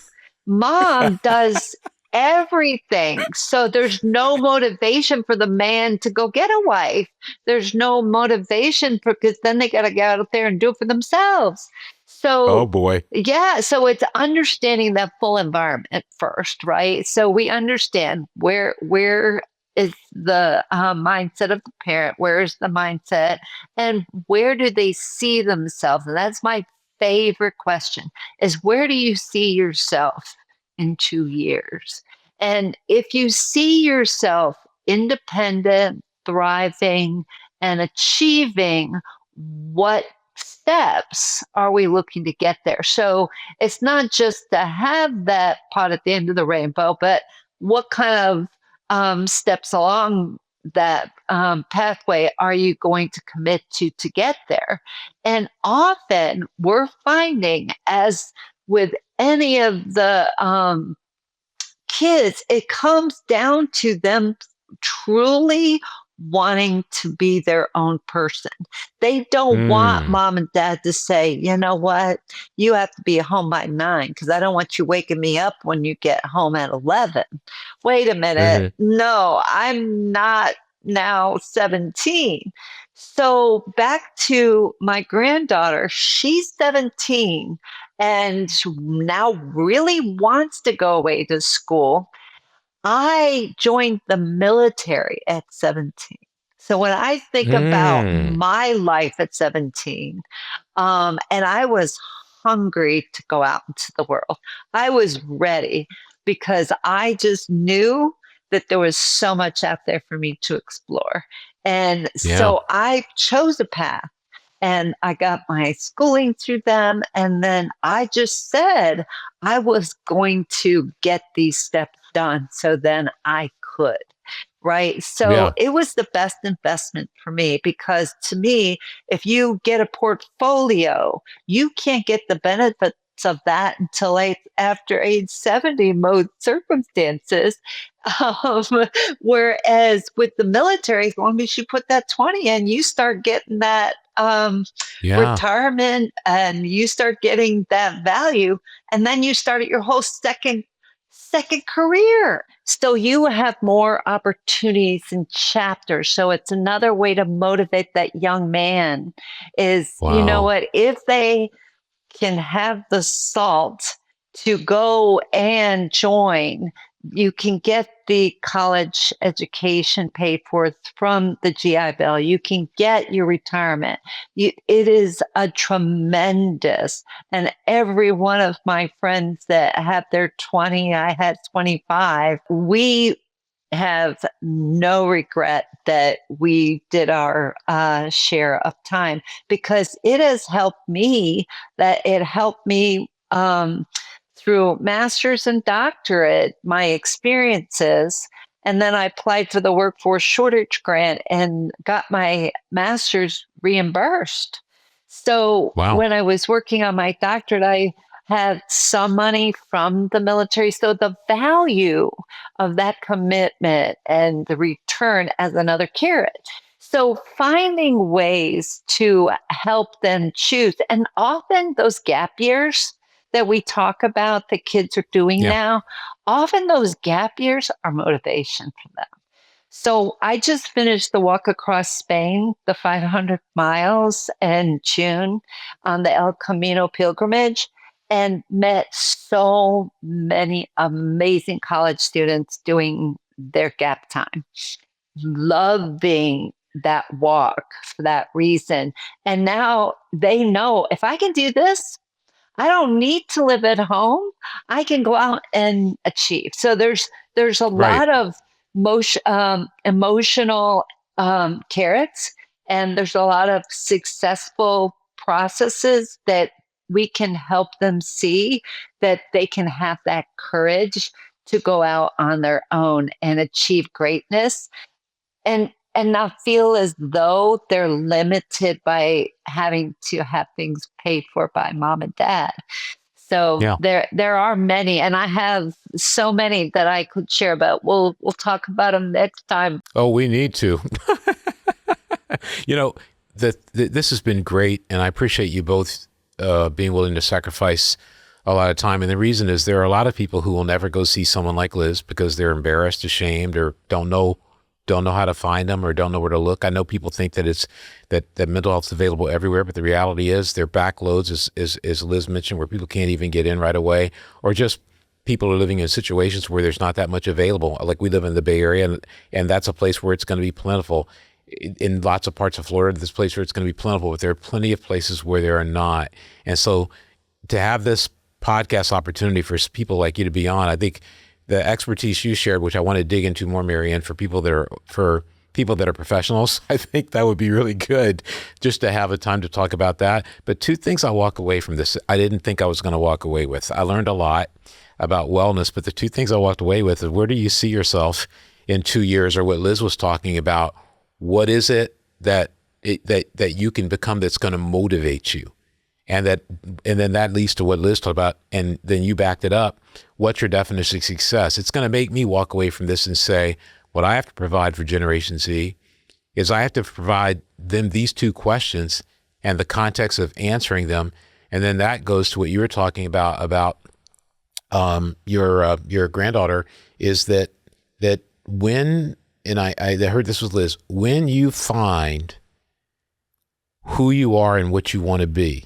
Mom does everything. So there's no motivation for the man to go get a wife. There's no motivation because then they got to get out there and do it for themselves. Oh So boy. yeah, so it's understanding that full environment first, right? So we understand where is the mindset of the parent, where is the mindset, and where do they see themselves? And that's my favorite question: is where do you see yourself in 2 years? And if you see yourself independent, thriving, and achieving, what steps are we looking to get there? So it's not just to have that pot at the end of the rainbow, but what kind of steps along that pathway are you going to commit to get there? And often we're finding, as with any of the kids, it comes down to them truly wanting to be their own person. They don't want mom and dad to say, you know what, you have to be home by 9 because I don't want you waking me up when you get home at 11. Wait a minute. Mhm. No, I'm not now 17. So back to my granddaughter, she's 17 and now really wants to go away to school. I joined the military at 17. So when I think about Mm. my life at 17, and I was hungry to go out into the world, I was ready because I just knew that there was so much out there for me to explore. And Yeah. so I chose a path and I got my schooling through them. And then I just said I was going to get these steps done so then I could. Right. So Yeah. it was the best investment for me because to me, if you get a portfolio, you can't get the benefits of that until after age 70, most circumstances. Um, Whereas with the military, as long as you put that 20 in, you start getting that Yeah. retirement and you start getting that value. And then you start at your whole second career. So you have more opportunities and chapters. So it's another way to motivate that young man is, you know Wow. what, if they can have the salt to go and join, you can get the college education paid for from the GI Bill. You can get your retirement. It is a tremendous, and every one of my friends that have their 20, I had 25, we have no regret that we did our share of time because it has helped me through master's and doctorate, my experiences. And then I applied for the workforce shortage grant and got my master's reimbursed. So Wow. when I was working on my doctorate, I had some money from the military. So the value of that commitment and the return as another carrot. So finding ways to help them choose, and often those gap years that we talk about the kids are doing Yeah. now, often those gap years are motivation for them. So I just finished the walk across Spain, the 500 miles in June on the El Camino pilgrimage, and met so many amazing college students doing their gap time, loving that walk for that reason. And now they know if I can do this, I don't need to live at home. I can go out and achieve. So there's a Right. lot of emotional carrots, and there's a lot of successful processes that we can help them see that they can have that courage to go out on their own and achieve greatness and not feel as though they're limited by having to have things paid for by mom and dad. So Yeah. there are many, and I have so many that I could share about. We'll talk about them next time. Oh, we need to. This has been great, and I appreciate you both being willing to sacrifice a lot of time. And the reason is there are a lot of people who will never go see someone like Liz because they're embarrassed, ashamed, or don't know how to find them or don't know where to look. I know people think that it's that mental health is available everywhere, but the reality is there are backloads, as Liz mentioned, where people can't even get in right away, or just people are living in situations where there's not that much available. Like we live in the Bay Area, and that's a place where it's going to be plentiful. In lots of parts of Florida, this place where it's going to be plentiful, but there are plenty of places where there are not. And so to have this podcast opportunity for people like you to be on, I think the expertise you shared, which I want to dig into more, MaryAnn, for people that are professionals, I think that would be really good just to have a time to talk about that. But two things I walk away from this, I didn't think I was going to walk away with. I learned a lot about wellness, but the two things I walked away with is, where do you see yourself in 2 years, or what Liz was talking about? What is it that you can become that's going to motivate you? And then that leads to what Liz talked about, and then you backed it up. What's your definition of success? It's going to make me walk away from this and say, what I have to provide for Generation Z is I have to provide them these two questions and the context of answering them. And then that goes to what you were talking about your granddaughter, is that when, and I heard this with Liz, when you find who you are and what you want to be,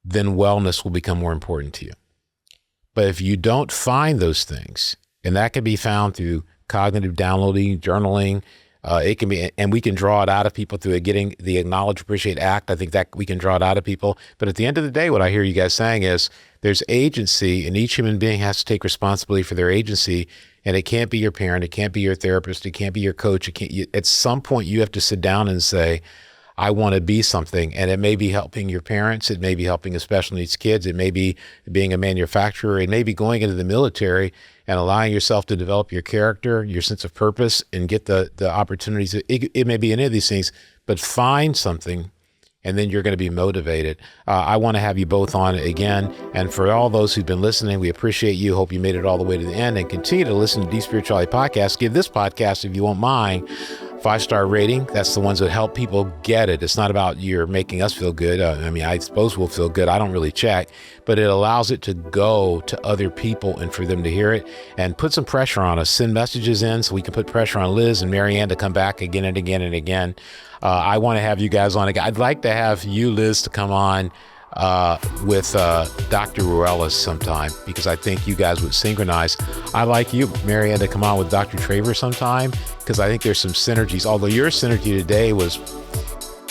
then wellness will become more important to you. But if you don't find those things, and that can be found through cognitive downloading, journaling, it can be, and we can draw it out of people through getting the Acknowledge, Appreciate, Act. I think that we can draw it out of people. But at the end of the day, what I hear you guys saying is there's agency, and each human being has to take responsibility for their agency. And it can't be your parent, it can't be your therapist, it can't be your coach. At some point, you have to sit down and say, I want to be something. And it may be helping your parents. It may be helping a special needs kids. It may be being a manufacturer. It may be going into the military and allowing yourself to develop your character, your sense of purpose, and get the opportunities. It may be any of these things, but find something, and then you're going to be motivated. I want to have you both on again. And for all those who've been listening, we appreciate you. Hope you made it all the way to the end, and continue to listen to Deep Spirituality Podcast. Give this podcast, if you won't mind, 5-star rating. That's the ones that help people get it. It's not about you're making us feel good. I suppose we'll feel good. I don't really check, but it allows it to go to other people and for them to hear it, and put some pressure on us. Send messages in so we can put pressure on Liz and MaryAnn to come back again and again and again. I want to have you guys on again. I'd like to have you, Liz, to come on with Dr. Ruelas sometime, because I think you guys would synchronize. I like you, MaryAnn, to come on with Dr. Traver sometime, because I think there's some synergies. Although your synergy today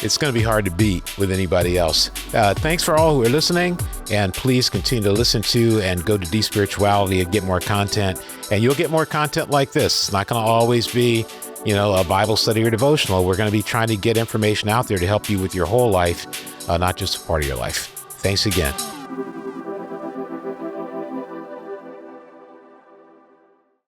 it's going to be hard to beat with anybody else. Thanks for all who are listening, and please continue to listen to and go to Deep Spirituality and get more content. And you'll get more content like this. It's not going to always be, a Bible study or devotional. We're going to be trying to get information out there to help you with your whole life, not just a part of your life. Thanks again.